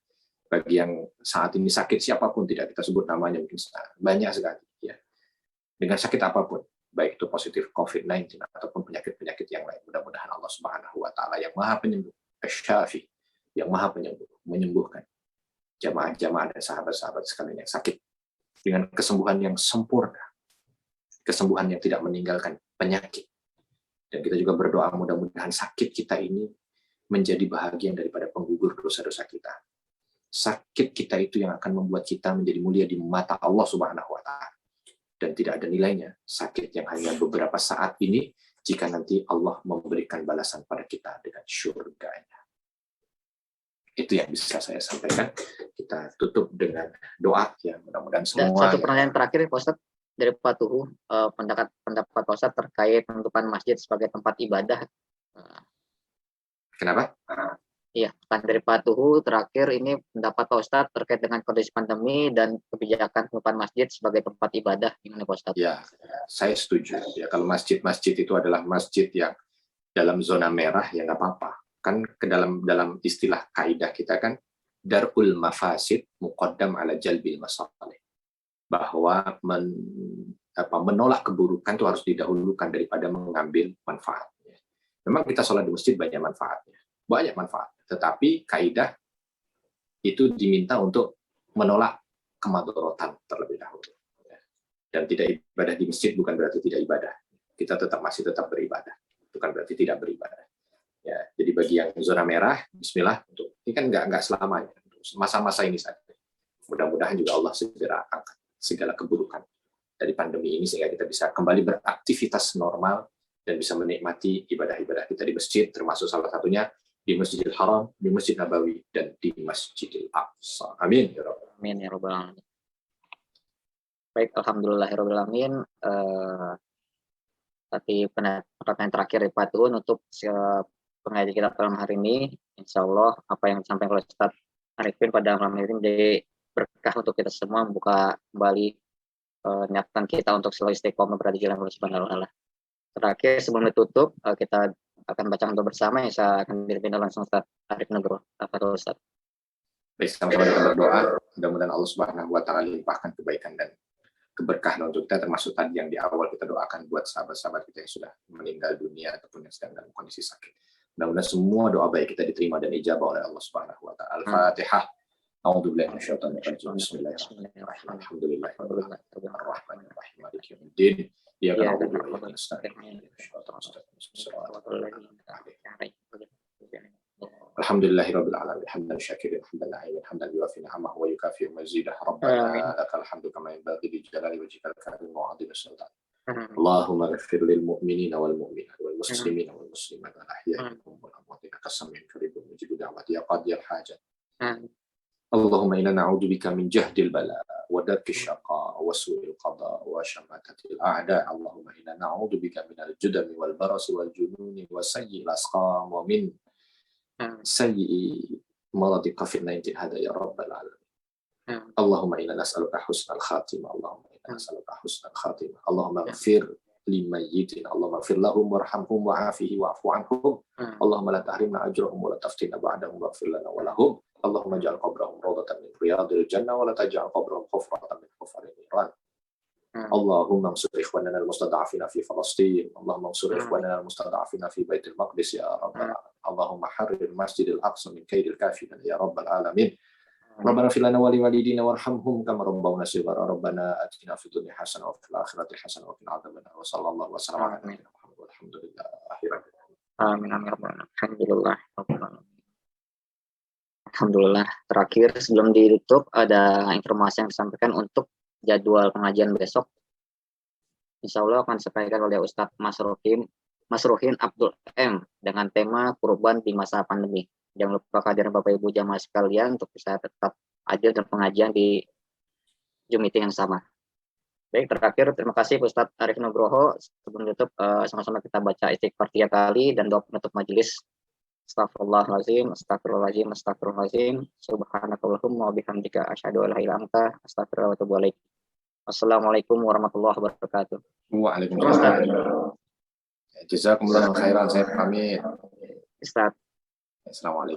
Bagi yang saat ini sakit, siapapun tidak kita sebut namanya, mungkin banyak sekali ya, dengan sakit apapun, baik itu positif COVID-19 ataupun penyakit-penyakit yang lain, mudah-mudahan Allah Subhanahu wa taala yang Maha Penyembuh, Asy-Syafi, yang Maha Penyembuh, menyembuhkan jamaah-jamaah dan sahabat-sahabat sekalian yang sakit dengan kesembuhan yang sempurna, kesembuhan yang tidak meninggalkan penyakit. Dan kita juga berdoa mudah-mudahan sakit kita ini menjadi bahagian daripada penggugur dosa-dosa kita. Sakit kita itu yang akan membuat kita menjadi mulia di mata Allah Subhanahu wa taala. Dan tidak ada nilainya sakit yang hanya beberapa saat ini jika nanti Allah memberikan balasan pada kita dengan syurganya. Itu yang bisa saya sampaikan. Kita tutup dengan doa ya, mudah-mudahan semua. Satu pertanyaan terakhir Pak Ustadz dari Pak Tuhu, pendapat Pak Ustadz terkait penutupan masjid sebagai tempat ibadah. Kenapa? Iya, dari Pak Tuhu terakhir ini pendapat Pak Ustadz terkait dengan kondisi pandemi dan kebijakan penutupan masjid sebagai tempat ibadah. Gimana Pak Ustadz? Ya, saya setuju. Ya, kalau masjid-masjid itu adalah masjid yang dalam zona merah, ya nggak apa-apa. Kan ke dalam istilah kaidah kita kan darul mafasid muqaddam ala jalbil masalih. Bahwa menolak keburukan itu harus didahulukan daripada mengambil manfaatnya. Memang kita sholat di masjid banyak manfaatnya. Banyak manfaat. Tetapi kaidah itu diminta untuk menolak kemadorotan terlebih dahulu. Dan tidak ibadah di masjid bukan berarti tidak ibadah. Kita masih tetap beribadah, bukan berarti tidak beribadah. Ya, jadi bagi yang zona merah, Bismillah, ini kan nggak selamanya, masa-masa ini saja. Mudah-mudahan juga Allah segera angkat segala keburukan dari pandemi ini sehingga kita bisa kembali beraktivitas normal dan bisa menikmati ibadah-ibadah kita di masjid, termasuk salah satunya di Masjidil Haram, di Masjid Nabawi, dan di Masjidil Aqsa. Amin. Amin ya Rabbal Alamin. Baik, alhamdulillahirrahmanirrahim. Tapi pertanyaan terakhir ya Pak Tun untuk pengajian kita malam hari ini, insya Allah apa yang disampaikan oleh Ustaz Arifin pada malam hari ini menjadi berkah untuk kita semua, membuka kembali niatan kita untuk selalu istiqomah berada di jalan Allah Subhanahu wa Ta'ala. Terakhir sebelum ditutup, kita akan baca untuk bersama yang saya akan dipimpin langsung Ustaz Arif Nugroho. Apa Ustaz? Baik, sama-sama kita berdoa, mudah-mudahan Allah Subhanahu wa Ta'ala limpahkan kebaikan dan keberkahan untuk kita, termasuk tadi yang di awal kita doakan buat sahabat-sahabat kita yang sudah meninggal dunia ataupun yang sedang dalam kondisi sakit. Mudah-mudahan semua doa baik kita diterima dan ijabah oleh Allah Subhanahu wa Ta'ala. Al-Fatihah. A'udzubillahi minasyaitonir rajim. Bismillahirrahmanirrahim. Alhamdulillahirrahmanirrahim. Maliki yaumiddin. Iyyaka na'budu wa iyyaka nasta'in. Alhamdulillahirabbil alamin hamdan syakirin hamdan na'imin hamdan yuwafi ni'amahu wa yukafi'u mazidah rabbana lakal hamdu kama yanbaghi li jalali wajhikal karim wa 'azimi sultan. Allahumma ighfir lil mu'minina wal mu'minat wal muslimina wal muslimat al ahya'i minhum wal amwat innaka sami'un qaribun mujibu da'wati ya qadiyal hajat. Allahumma inna na'udzubika min jahdil bala wa darkis syaqa wa su'il qada wa syamatatil a'da. Allahumma inna na'udzubika minal judami wal barasi wal jununi wa sayyi'il asqam wa min sayyi maradi COVID-19 hada ya rabbal alamin. Allahumma inna nas'aluka husnal khatimah. Allahumma inna nas'aluka husnal khatimah. Allahumma ighfir limayyitin. Allahumma ighfir lahum warhamhum wa'afihi wa'fu anhum. Allahumma la tahrimna ajrahum wa la taftina ba'dahum waghfir lana wa lahum. Allahumma ja'al qabrahum rawdatan min riyadil jannah wa la taj'al qabrahum hufratan min hufarin niran. Allahumma ansur ikhwanana al-mustad'afina fi Palestin. Allahumma ansur ikhwanana al-mustad'afina fi Baitul Maqdis ya rabbal alamin. Allahumma harrir Masjidil Aqsa min kaidil kafirin ya rabbal alamin. Rabbana fil lana wa li walidina warhamhum kama rabbawna shighara. Rabbana atina fid dunya hasanah wa fil akhirati hasanah wa qina adzabannar. Wa sallallahu wa sallama ala nabiyyina Muhammad walhamdulillahi rabbil alamin. Amin amin rabbal alamin. Alhamdulillah rabbil alamin. Alhamdulillah. Terakhir sebelum ditutup ada informasi yang disampaikan untuk jadwal pengajian besok. Insya Allah akan disampaikan oleh Ustadz Masruhin Abdul M dengan tema kurban di masa pandemi. Jangan lupa kehadiran Bapak Ibu jamaah sekalian untuk bisa tetap hadir dan pengajian di Zoom meeting yang sama. Baik, terakhir terima kasih Ustadz Arif Nugroho. Sebelum ditutup sama-sama kita baca istighfar 3 kali dan doa penutup majelis. Astagfirullahaladzim, astagfirullahaladzim, astagfirullahaladzim. Subhanakallahumma wa bihamdika asyhadu an la ilaha illa anta astaghfiruka wa atubu ilaik. Assalamualaikum warahmatullahi wabarakatuh. Waalaikumsalam. Jazakumullah khairan, saya pamit. Ustaz. Assalamualaikum.